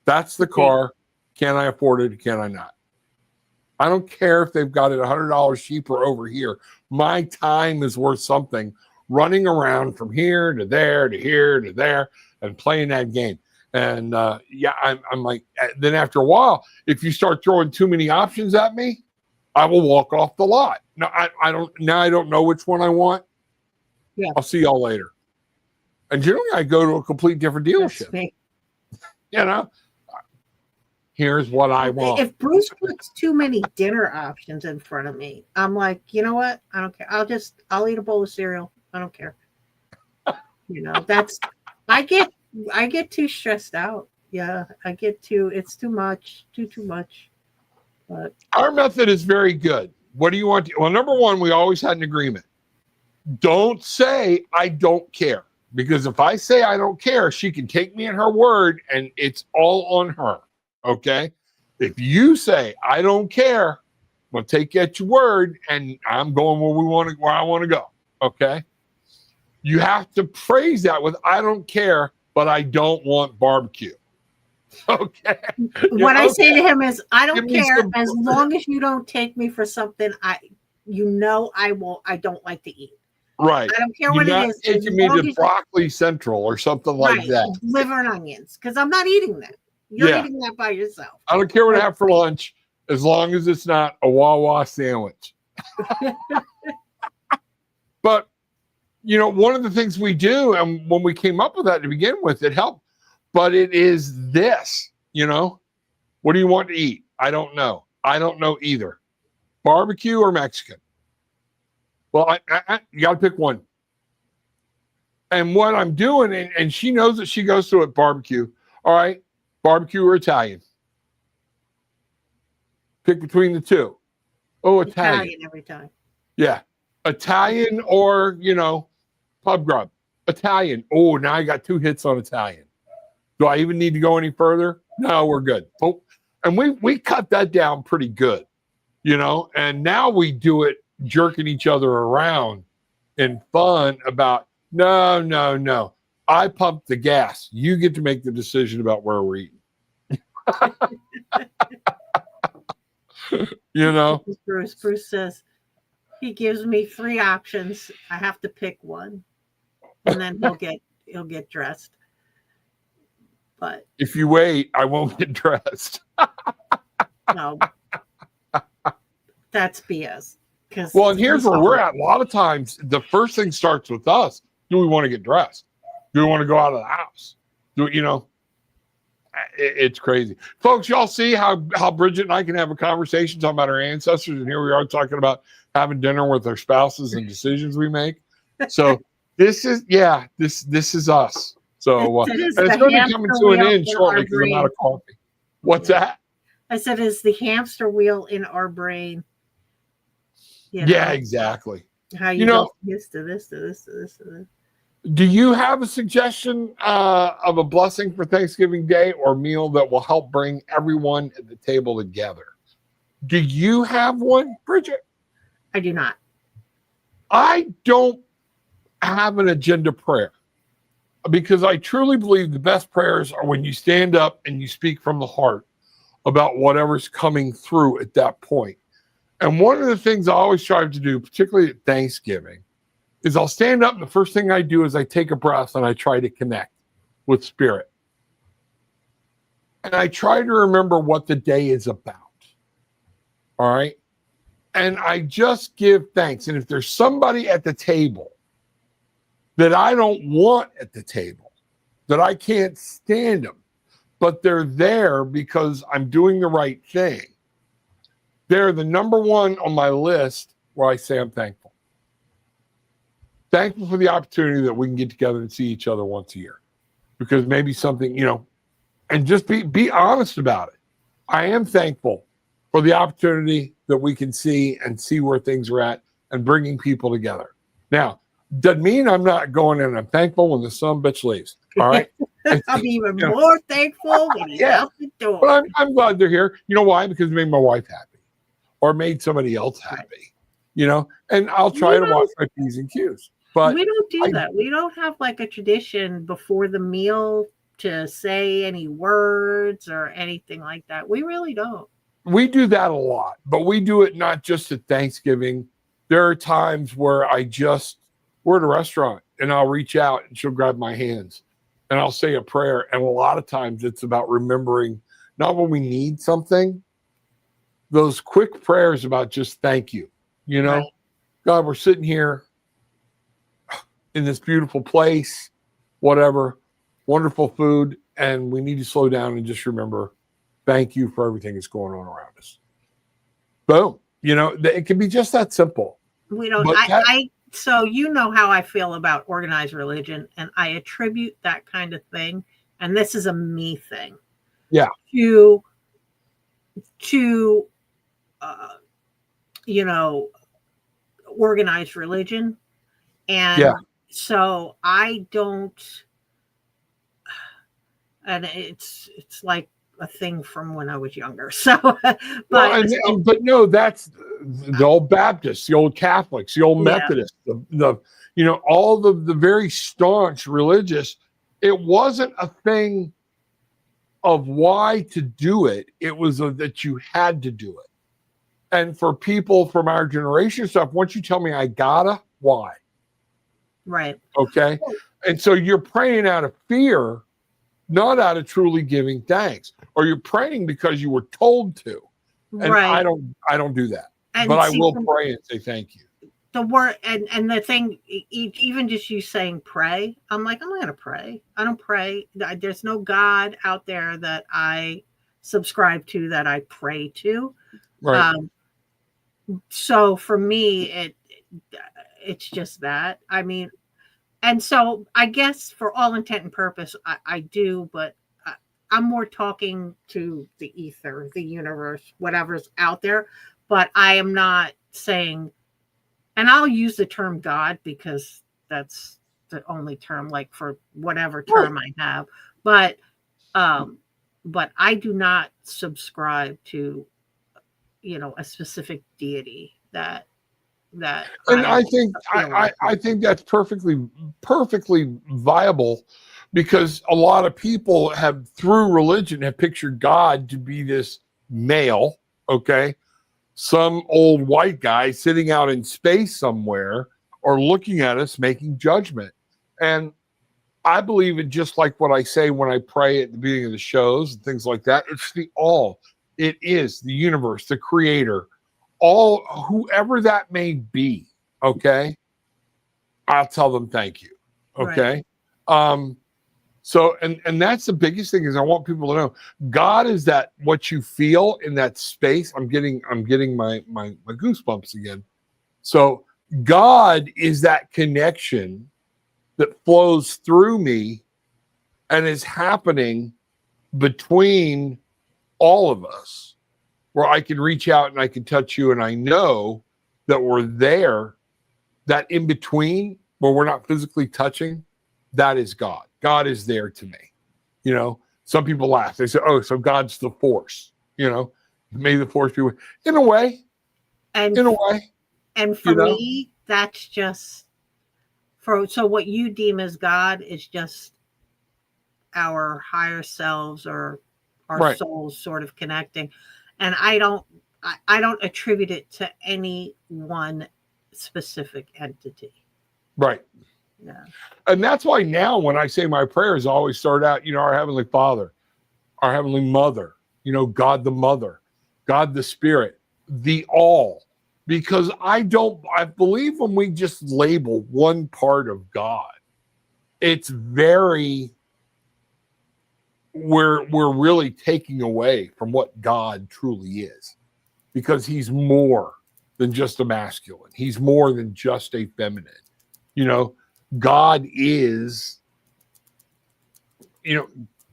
that's the car. Can I afford it? Can I not? I don't care if they've got it $100 cheaper over here. My time is worth something running around from here to there to here to there and playing that game. And yeah, I'm like, then after a while, if you start throwing too many options at me, I will walk off the lot. No, I don't know which one I want. Yeah. I'll see y'all later. And generally I go to a complete different dealership. You know, here's what I want. If Bruce puts too many dinner options in front of me, I'm like, you know what? I don't care. I'll eat a bowl of cereal. I don't care. You know, I get too stressed out. Yeah, it's too much. But our method is very good. What do you want? Well, number one, we always had an agreement. Don't say I don't care. Because if I say I don't care, she can take me at her word and it's all on her. Okay? If you say I don't care, I'm gonna take you at your word and I'm going where I want to go. Okay? You have to phrase that with I don't care, but I don't want barbecue. Okay. What I say to him is I don't care as long as you don't take me for something I don't like to eat. Right. I don't care what it is. Taking me to Broccoli Central or something like that. Liver and onions, because I'm not eating that. You're eating that by yourself. I don't care what I have for lunch, as long as it's not a Wawa sandwich. But, you know, one of the things we do, and when we came up with that to begin with, it helped. But it is this, you know, what do you want to eat? I don't know. I don't know either. Barbecue or Mexican? Well, you got to pick one. And what I'm doing, and she knows that she goes through it, barbecue. All right, barbecue or Italian? Pick between the two. Oh, Italian every time. Yeah, Italian or, you know, pub grub. Italian. Oh, now I got 2 hits on Italian. Do I even need to go any further? No, we're good. Oh, and we cut that down pretty good, you know, and now we do it jerking each other around in fun about no. I pumped the gas. You get to make the decision about where we're eating. You know? Bruce says he gives me 3 options. I have to pick one. And then he'll get dressed. But if you wait, I won't get dressed. No. That's BS. Well, and here's where we're at. A lot of times, the first thing starts with us. Do we want to get dressed? Do we want to go out of the house? You know, it's crazy. Folks, y'all see how Brigitte and I can have a conversation talking about our ancestors, and here we are talking about having dinner with our spouses and decisions we make. So this is us. So and it's going to be coming to an end shortly because I'm out of coffee. What's that? I said it's the hamster wheel in our brain. You know, yeah, exactly. How you know, this to this to this to this to this. Do you have a suggestion of a blessing for Thanksgiving Day or meal that will help bring everyone at the table together? Do you have one, Brigitte? I do not. I don't have an agenda prayer because I truly believe the best prayers are when you stand up and you speak from the heart about whatever's coming through at that point. And one of the things I always strive to do, particularly at Thanksgiving, is I'll stand up and the first thing I do is I take a breath and I try to connect with spirit. And I try to remember what the day is about. All right. And I just give thanks. And if there's somebody at the table that I don't want at the table, that I can't stand them, but they're there because I'm doing the right thing, they're the number one on my list where I say I'm thankful. Thankful for the opportunity that we can get together and see each other once a year. Because maybe something, you know, and just be honest about it. I am thankful for the opportunity that we can see where things are at and bringing people together. Now, doesn't mean I'm not going in. I'm thankful when the son bitch leaves. All right. I'm even more thankful when he's out the door. But I'm glad they're here. You know why? Because it made my wife happy or made somebody else happy, you know, and I'll try to watch my P's and Q's. But we don't do that. We don't have like a tradition before the meal to say any words or anything like that. We really don't. We do that a lot, but we do it not just at Thanksgiving. There are times where we're at a restaurant and I'll reach out and she'll grab my hands and I'll say a prayer. And a lot of times it's about remembering, not when we need something, those quick prayers about just thank you. You know, right. God, we're sitting here in this beautiful place, whatever, wonderful food, and we need to slow down and just remember, thank you for everything that's going on around us. Boom. You know, it can be just that simple. We don't, so you know how I feel about organized religion, and I attribute that kind of thing, and this is a me thing. Yeah. To you know, organized religion. And so I don't, and it's like a thing from when I was younger. So, but no, that's the old Baptists, the old Catholics, the old Methodists, the you know, all the very staunch religious. It wasn't a thing of why to do it. It was that you had to do it. And for people from our generation stuff, once you tell me I gotta, why? Right. Okay. And so you're praying out of fear, not out of truly giving thanks, or you're praying because you were told to. And I don't do that. And but I will pray and say thank you. The word and the thing, even just you saying pray, I'm like, I'm not going to pray. I don't pray. There's no God out there that I subscribe to that I pray to. Right. So for me, it's just that. I mean, and so I guess for all intent and purpose, I do, but I'm more talking to the ether, the universe, whatever's out there. But I am not saying, and I'll use the term God because that's the only term, like for whatever term I have. But I do not subscribe to, you know, a specific deity that. And I think that's perfectly viable, because a lot of people have, through religion, have pictured God to be this male, okay, some old white guy sitting out in space somewhere or looking at us making judgment. And I believe it, just like what I say when I pray at the beginning of the shows and things like that. It's the all. It is the universe, the creator, all, whoever that may be. Okay. I'll tell them thank you. Okay. Right. So, and that's the biggest thing, is I want people to know God is that, what you feel in that space. I'm getting my goosebumps again. So God is that connection that flows through me and is happening between all of us, where I can reach out and I can touch you, and I know that we're there. That in between, where we're not physically touching, that is God. God is there to me. You know, some people laugh. They say, oh, so God's the force. You know, may the force be with. In a way. And for me, that's just so what you deem as God is just our higher selves or our souls sort of connecting. And I don't attribute it to any one specific entity. Right. Yeah. And that's why now when I say my prayers, I always start out, you know, our Heavenly Father, our Heavenly Mother, you know, God the Mother, God the Spirit, the all. Because I believe when we just label one part of God, it's we're really taking away from what God truly is, because he's more than just a masculine. He's more than just a feminine. You know, God is, you know,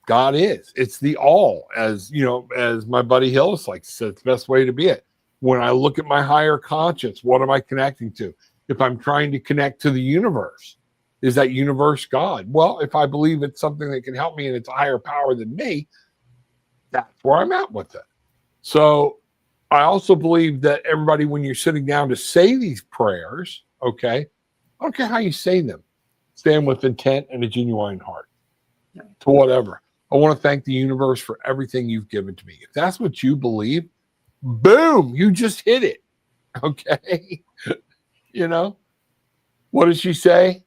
God is. It's the all, as you know, as my buddy Hillis likes to say, it's the best way to be it. When I look at my higher conscience, what am I connecting to? If I'm trying to connect to the universe, is that universe God? Well, if I believe it's something that can help me and it's a higher power than me, that's where I'm at with it. So I also believe that everybody, when you're sitting down to say these prayers, okay, I don't care how you say them, stand with intent and a genuine heart to whatever. I want to thank the universe for everything you've given to me. If that's what you believe, boom, you just hit it. Okay. You know, what does she say?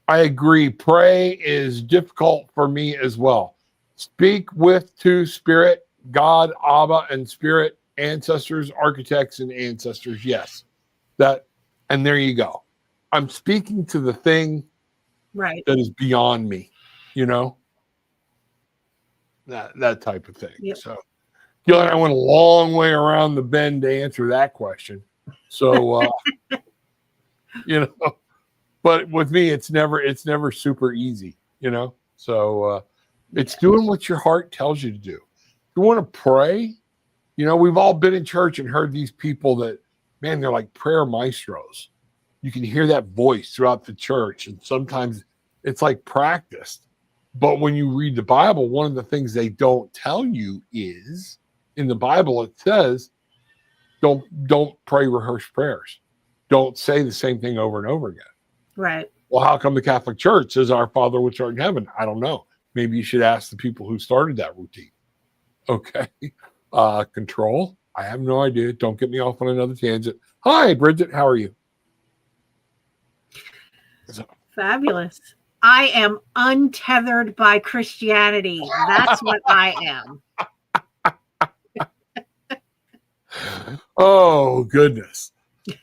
I agree. Pray is difficult for me as well. Speak with to spirit, God, Abba, and spirit, ancestors, architects, and ancestors. Yes. That, and there you go. I'm speaking to the thing Right. that is beyond me, you know, that type of thing. Yep. So, Gillian, I went a long way around the bend to answer that question. So, you know, but with me, it's never super easy, you know. So it's doing what your heart tells you to do. If you want to pray, you know, we've all been in church and heard these people that, man, they're like prayer maestros. You can hear that voice throughout the church, and sometimes it's like practiced. But when you read the Bible, one of the things they don't tell you is, in the Bible, it says, don't pray rehearsed prayers. Don't say the same thing over and over again. Right. Well, how come the Catholic Church says, Our Father which art in heaven? I don't know. Maybe you should ask the people who started that routine. Okay. Control. I have no idea. Don't get me off on another tangent. Hi, Brigitte. How are you? Fabulous. I am untethered by Christianity. That's what I am. Oh, goodness.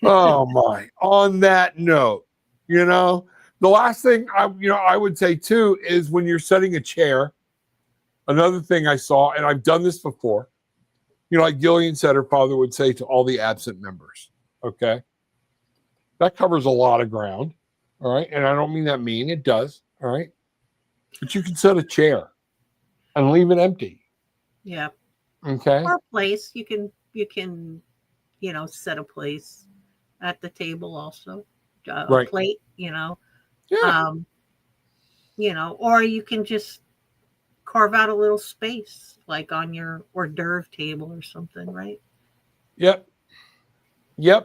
Oh, my. On that note, you know, the last thing I would say too is when you're setting a chair, another thing I saw, and I've done this before, you know, like Gillian said, her father would say to all the absent members, okay? That covers a lot of ground, all right? And I don't mean that mean, it does, all right? But you can set a chair and leave it empty. Yeah. Okay. Or a place. You can, you know, set a place at the table also. A plate, you know. Yeah. You know, or you can just carve out a little space, like on your hors d'oeuvre table or something, right? Yep. You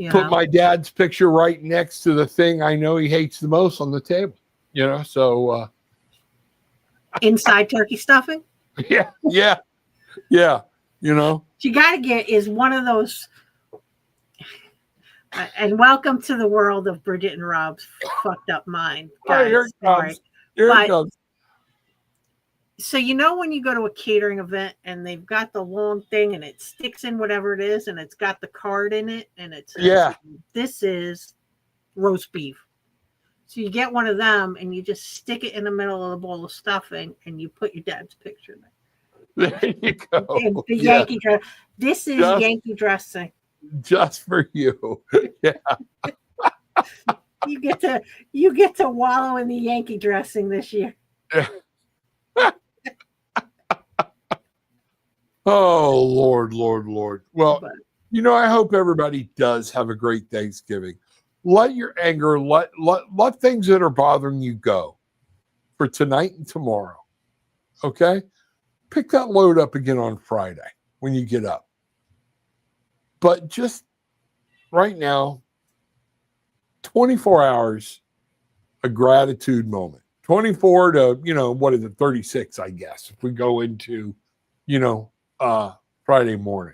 Put my dad's picture right next to the thing I know he hates the most on the table, you know, so inside turkey stuffing. Yeah, you know, what you got to get is one of those. And welcome to the world of Brigitte and Rob's fucked up mind. Guys, here it comes. Here it comes. So you know when you go to a catering event and they've got the long thing and it sticks in whatever it is and it's got the card in it and it says, this is roast beef. So you get one of them and you just stick it in the middle of the bowl of stuffing and you put your dad's picture there. There you go. The Yankee dress. This is Yankee dressing. Just for you. Yeah. You get to wallow in the Yankee dressing this year. Oh, Lord. Well, you know, I hope everybody does have a great Thanksgiving. Let your anger, let things that are bothering you go for tonight and tomorrow. Okay? Pick that load up again on Friday when you get up. But just right now, 24 hours, a gratitude moment. 24 to, you know, what is it, 36, I guess, if we go into, you know, Friday morning.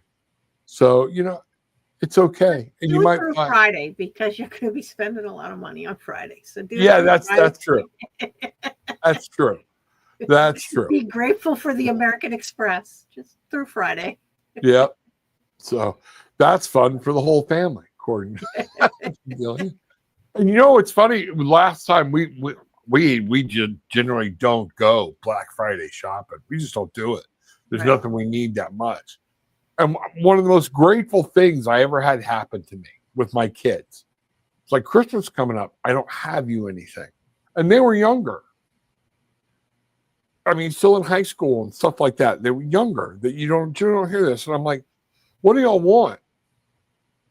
So, you know, it's okay. And you might find Friday because you're going to be spending a lot of money on Friday. So that's true. That's true. That's true. Be grateful for the American Express just through Friday. Yep. So that's fun for the whole family, according to Gillian. And you know what's funny? Last time we generally don't go Black Friday shopping. We just don't do it. There's nothing we need that much. And one of the most grateful things I ever had happen to me with my kids, it's like Christmas coming up. I don't have you anything. And they were younger. I mean, still in high school and stuff like that. They were younger. That you don't hear this, and I'm like, what do y'all want?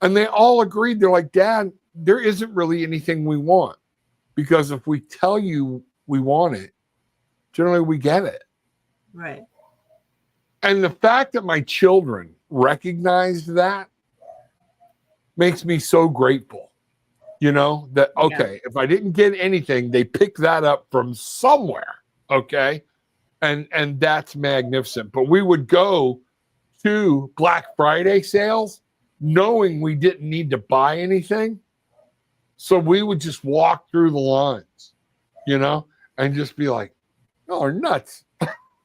And they all agreed. They're like, Dad, there isn't really anything we want, because if we tell you we want it, generally we get it. Right. And the fact that my children recognized that makes me so grateful. You know, that, okay, if I didn't get anything, they picked that up from somewhere. Okay. And that's magnificent. But we would go to Black Friday sales knowing we didn't need to buy anything. So we would just walk through the lines, you know, and just be like, oh, they're nuts.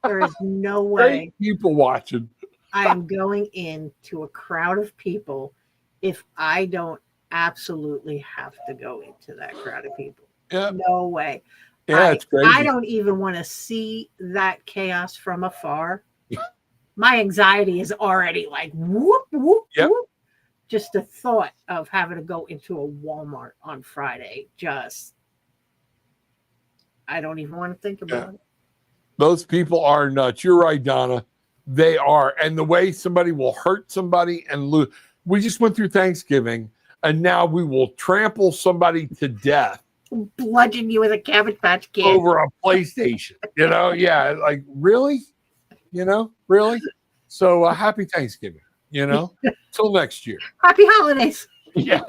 There is no way people watching. I am going into a crowd of people if I don't absolutely have to go into that crowd of people. Yeah. No way. Yeah, it's crazy. I don't even want to see that chaos from afar. My anxiety is already like whoop, whoop, whoop. Just the thought of having to go into a Walmart on Friday, I don't even want to think about it. Those people are nuts. You're right, Donna. They are. And the way somebody will hurt somebody and lose. We just went through Thanksgiving, and now we will trample somebody to death. Bludgeon you with a Cabbage Patch Kid. Over a PlayStation. You know? Yeah. Like, really? You know? Really? So happy Thanksgiving. You know? Till next year. Happy holidays. Yeah.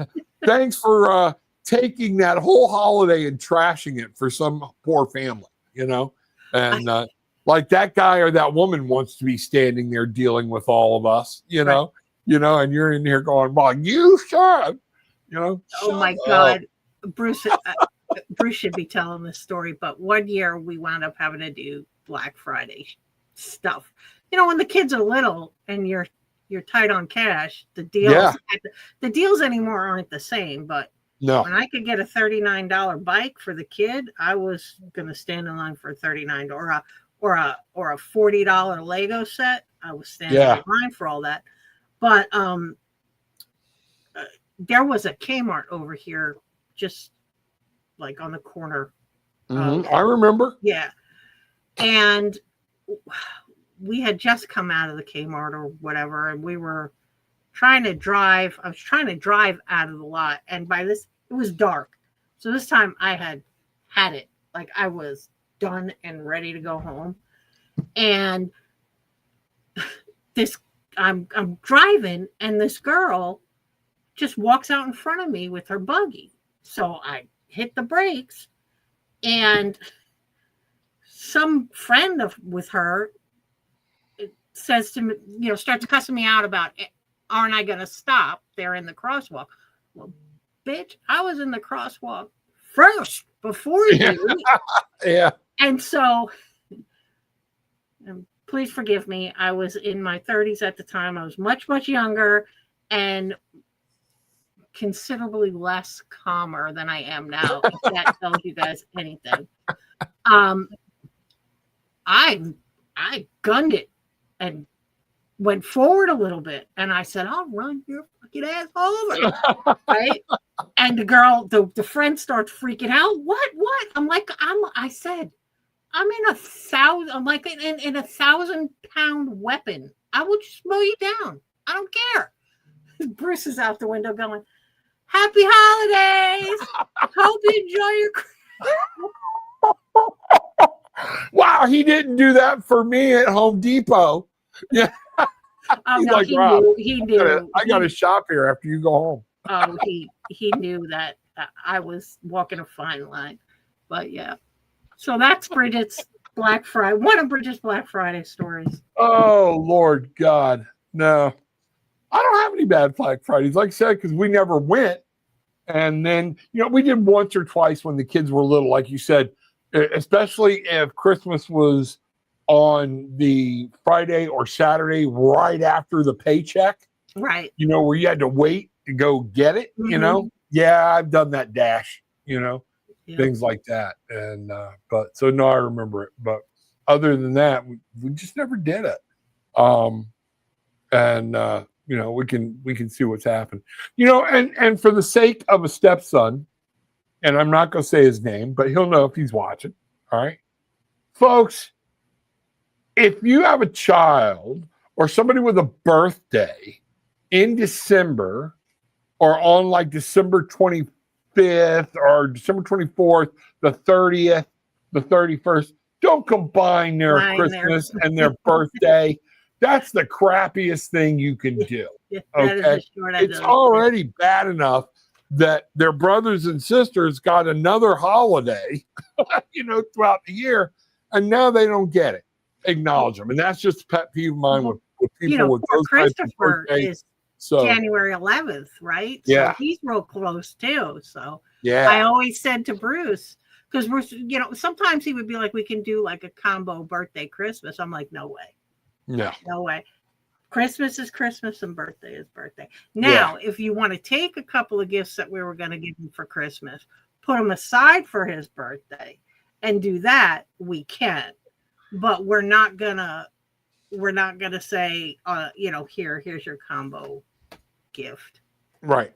Thanks for taking that whole holiday and trashing it for some poor family, you know? And like that guy or that woman wants to be standing there dealing with all of us, you know? Right. You know, and you're in here going, well, you should, you know? Oh my God. Bruce should be telling this story, but one year we wound up having to do Black Friday stuff. You know, when the kids are little and you're tight on cash, the deals anymore aren't the same, but no. When I could get a $39 bike for the kid, I was going to stand in line for a $39 or a $40 Lego set. I was standing in line for all that. But there was a Kmart over here, just like on the corner. I remember. Yeah. And we had just come out of the Kmart or whatever, and we were trying to drive. I was trying to drive out of the lot, and by this, it was dark. So this time I had it. Like I was done and ready to go home. And I'm driving, and this girl just walks out in front of me with her buggy. So I hit the brakes, and some friend with her says to me, you know, starts cussing me out about, aren't I going to stop? They're in the crosswalk. Well, bitch, I was in the crosswalk first before you. Yeah. And so, please forgive me. I was in my 30s at the time. I was much, much younger and considerably less calmer than I am now, if that tells you guys anything. I gunned it and went forward a little bit, and I said, I'll run your fucking ass over. Right? And the girl, the friend starts freaking out. What? I'm like, I said, I'm in a 1,000-pound weapon. I will just mow you down. I don't care. Bruce is out the window going, happy holidays. Hope you enjoy your Wow, he didn't do that for me at Home Depot. Yeah. Oh, no, like, he knew. I got to shop here after you go home. Oh, he knew that I was walking a fine line. But yeah. So that's Bridget's Black Friday. One of Bridget's Black Friday stories. Oh, Lord God. No. I don't have any bad Black Fridays, like I said, because we never went. And then, you know, we did once or twice when the kids were little, like you said, especially if Christmas was on the Friday or Saturday right after the paycheck. Right. You know, where you had to wait to go get it, you know? Yeah, I've done that dash, you know, things like that. And, but so no, I remember it. But other than that, we just never did it. You know, we can see what's happened, you know, and for the sake of a stepson, and I'm not going to say his name, but he'll know if he's watching. All right, folks, if you have a child or somebody with a birthday in December or on like December 25th or December 24th, the 30th, the 31st, don't combine their Christmas and their birthday. That's the crappiest thing you can do. Okay. It's already bad enough that their brothers and sisters got another holiday, throughout the year, and now they don't get it. Acknowledge them. And that's just a pet peeve of mine with people with those types of birthdays. So January 11th, right? Yeah. So he's real close too. So yeah, I always said to Bruce, because we're, sometimes he would be like, we can do like a combo birthday Christmas. I'm like, no way. No way. Christmas is Christmas and birthday is birthday. Now, if you want to take a couple of gifts that we were going to give him for Christmas, put them aside for his birthday and do that, we can. But we're not gonna say, here's your combo gift. Right.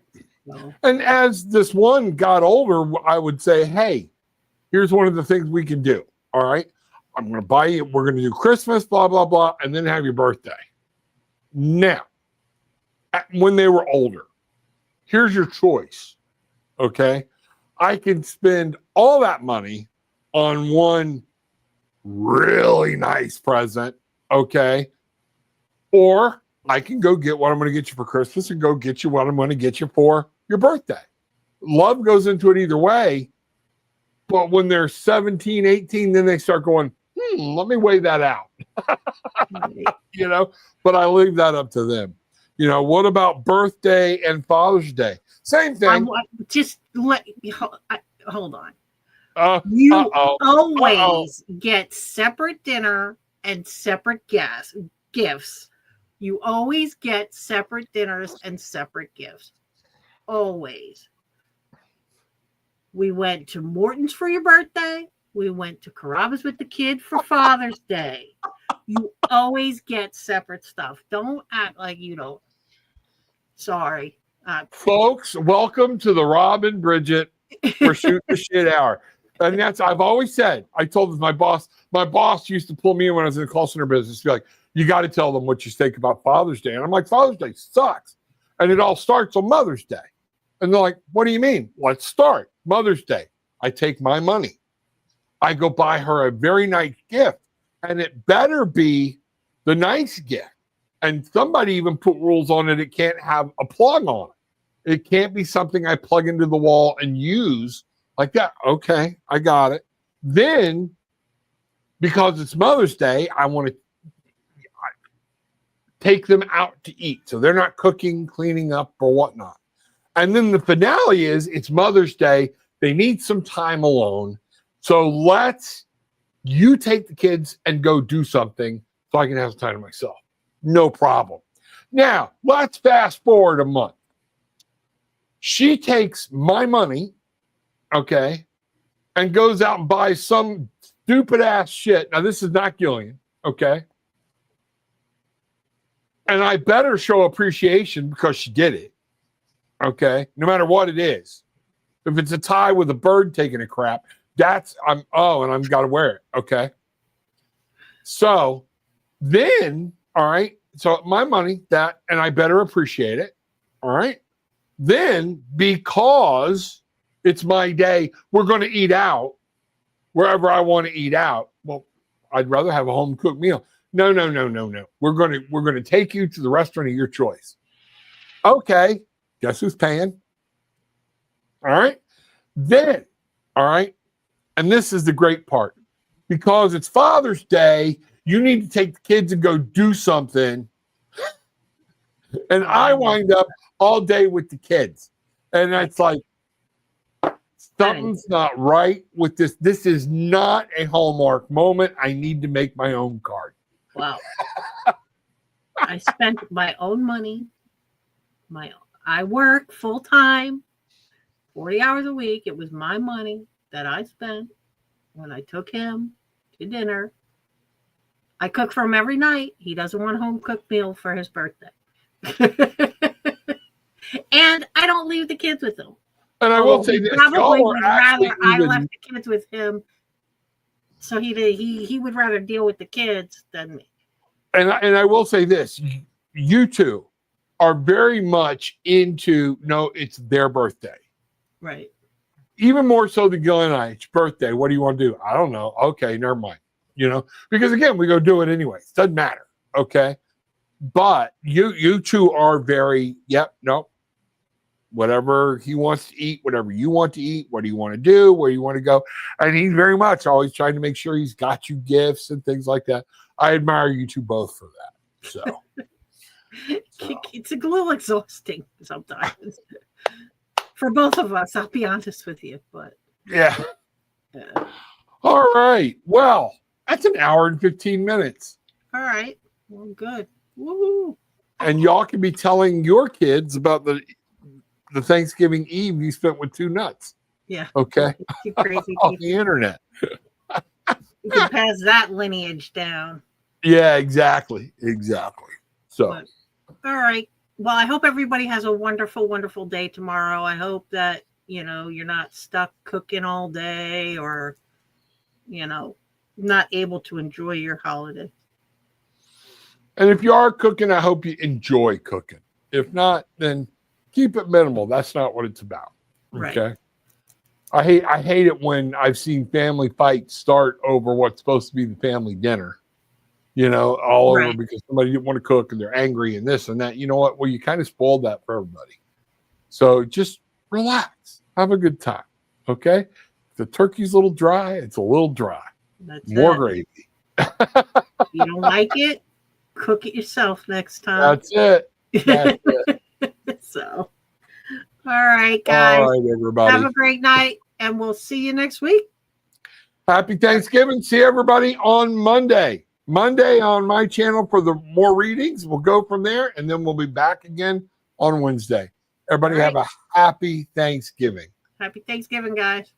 So. And as this one got older, I would say, hey, here's one of the things we can do. All right. I'm going to buy you, we're going to do Christmas, blah, blah, blah, and then have your birthday. Now, when they were older, here's your choice. Okay. I can spend all that money on one really nice present. Okay. Or I can go get what I'm going to get you for Christmas and go get you what I'm going to get you for your birthday. Love goes into it either way. But when they're 17, 18, then they start going, let me weigh that out. But I leave that up to them. What about birthday and Father's Day? Same thing. Hold on. You always get separate dinner and separate gifts. You always get separate dinners and separate gifts. Always. We went to Morton's for your birthday. We went to Carrabba's with the kid for Father's Day. You always get separate stuff. Don't act like you don't. Sorry. Folks, welcome to the Rob and Brigitte for Shoot the Shit Hour. And I've always said, I told my boss used to pull me in when I was in the call center business, be like, you got to tell them what you think about Father's Day. And I'm like, Father's Day sucks. And it all starts on Mother's Day. And they're like, what do you mean? Let's start. Mother's Day. I take my money. I go buy her a very nice gift. And it better be the nice gift. And somebody even put rules on it. It can't have a plug on it. It can't be something I plug into the wall and use like that. Okay, I got it. Then, because it's Mother's Day, I want to take them out to eat. So they're not cooking, cleaning up, or whatnot. And then the finale is it's Mother's Day. They need some time alone. So you take the kids and go do something so I can have some time to myself. No problem. Now, let's fast forward a month. She takes my money, okay, and goes out and buys some stupid ass shit. Now, this is not Gillian, okay? And I better show appreciation because she did it, okay? No matter what it is. If it's a tie with a bird taking a crap, and I've got to wear it, okay? So then, all right, so my money, and I better appreciate it, all right? Then, because it's my day, we're going to eat out wherever I want to eat out. Well, I'd rather have a home cooked meal. No. We're going to take you to the restaurant of your choice. Okay, guess who's paying? All right. Then, all right, and this is the great part. Because it's Father's Day, you need to take the kids and go do something. And I wind up all day with the kids. And it's like, something's not right with this. This is not a Hallmark moment. I need to make my own card. Wow. I spent my own money. I work full time, 40 hours a week. It was my money that I spent when I took him to dinner. I cook for him every night. He doesn't want a home cooked meal for his birthday. And I don't leave the kids with him. And I will say this. Probably would rather I left the kids with him So he would rather deal with the kids than me. And I will say this, you two are very much into, no, it's their birthday. Right. Even more so than Gil and I. It's your birthday. What do you want to do? I don't know. Okay, never mind. You know, because again, we go do it anyway. It doesn't matter. Okay. But you two are very, yep, no. Whatever he wants to eat, whatever you want to eat, what do you want to do, where you want to go. And he's very much always trying to make sure he's got you gifts and things like that. I admire you two both for that. So it's a little exhausting sometimes for both of us. I'll be honest with you, but yeah. All right. Well, that's an hour and 15 minutes. All right. Well, good. Woo! And y'all can be telling your kids about the Thanksgiving Eve you spent with two nuts. Yeah. Okay. You crazy on the internet. You can pass that lineage down. Yeah, exactly. So, but, all right. Well, I hope everybody has a wonderful, wonderful day tomorrow. I hope that, you're not stuck cooking all day or, not able to enjoy your holiday. And if you are cooking, I hope you enjoy cooking. If not, then keep it minimal. That's not what it's about. Okay. Right. I hate it when I've seen family fights start over what's supposed to be the family dinner. All over because somebody didn't want to cook and they're angry and this and that. You know what? Well, you kind of spoiled that for everybody. So just relax. Have a good time. Okay? If the turkey's a little dry, it's a little dry. That's more it. gravy. If you don't like it, cook it yourself next time. That's it. That's it. So, all right, guys. All right, everybody. Have a great night, and we'll see you next week. Happy Thanksgiving. See everybody on Monday. Monday on my channel for the more readings. We'll go from there, and then we'll be back again on Wednesday. Everybody have a happy Thanksgiving. Happy Thanksgiving, guys.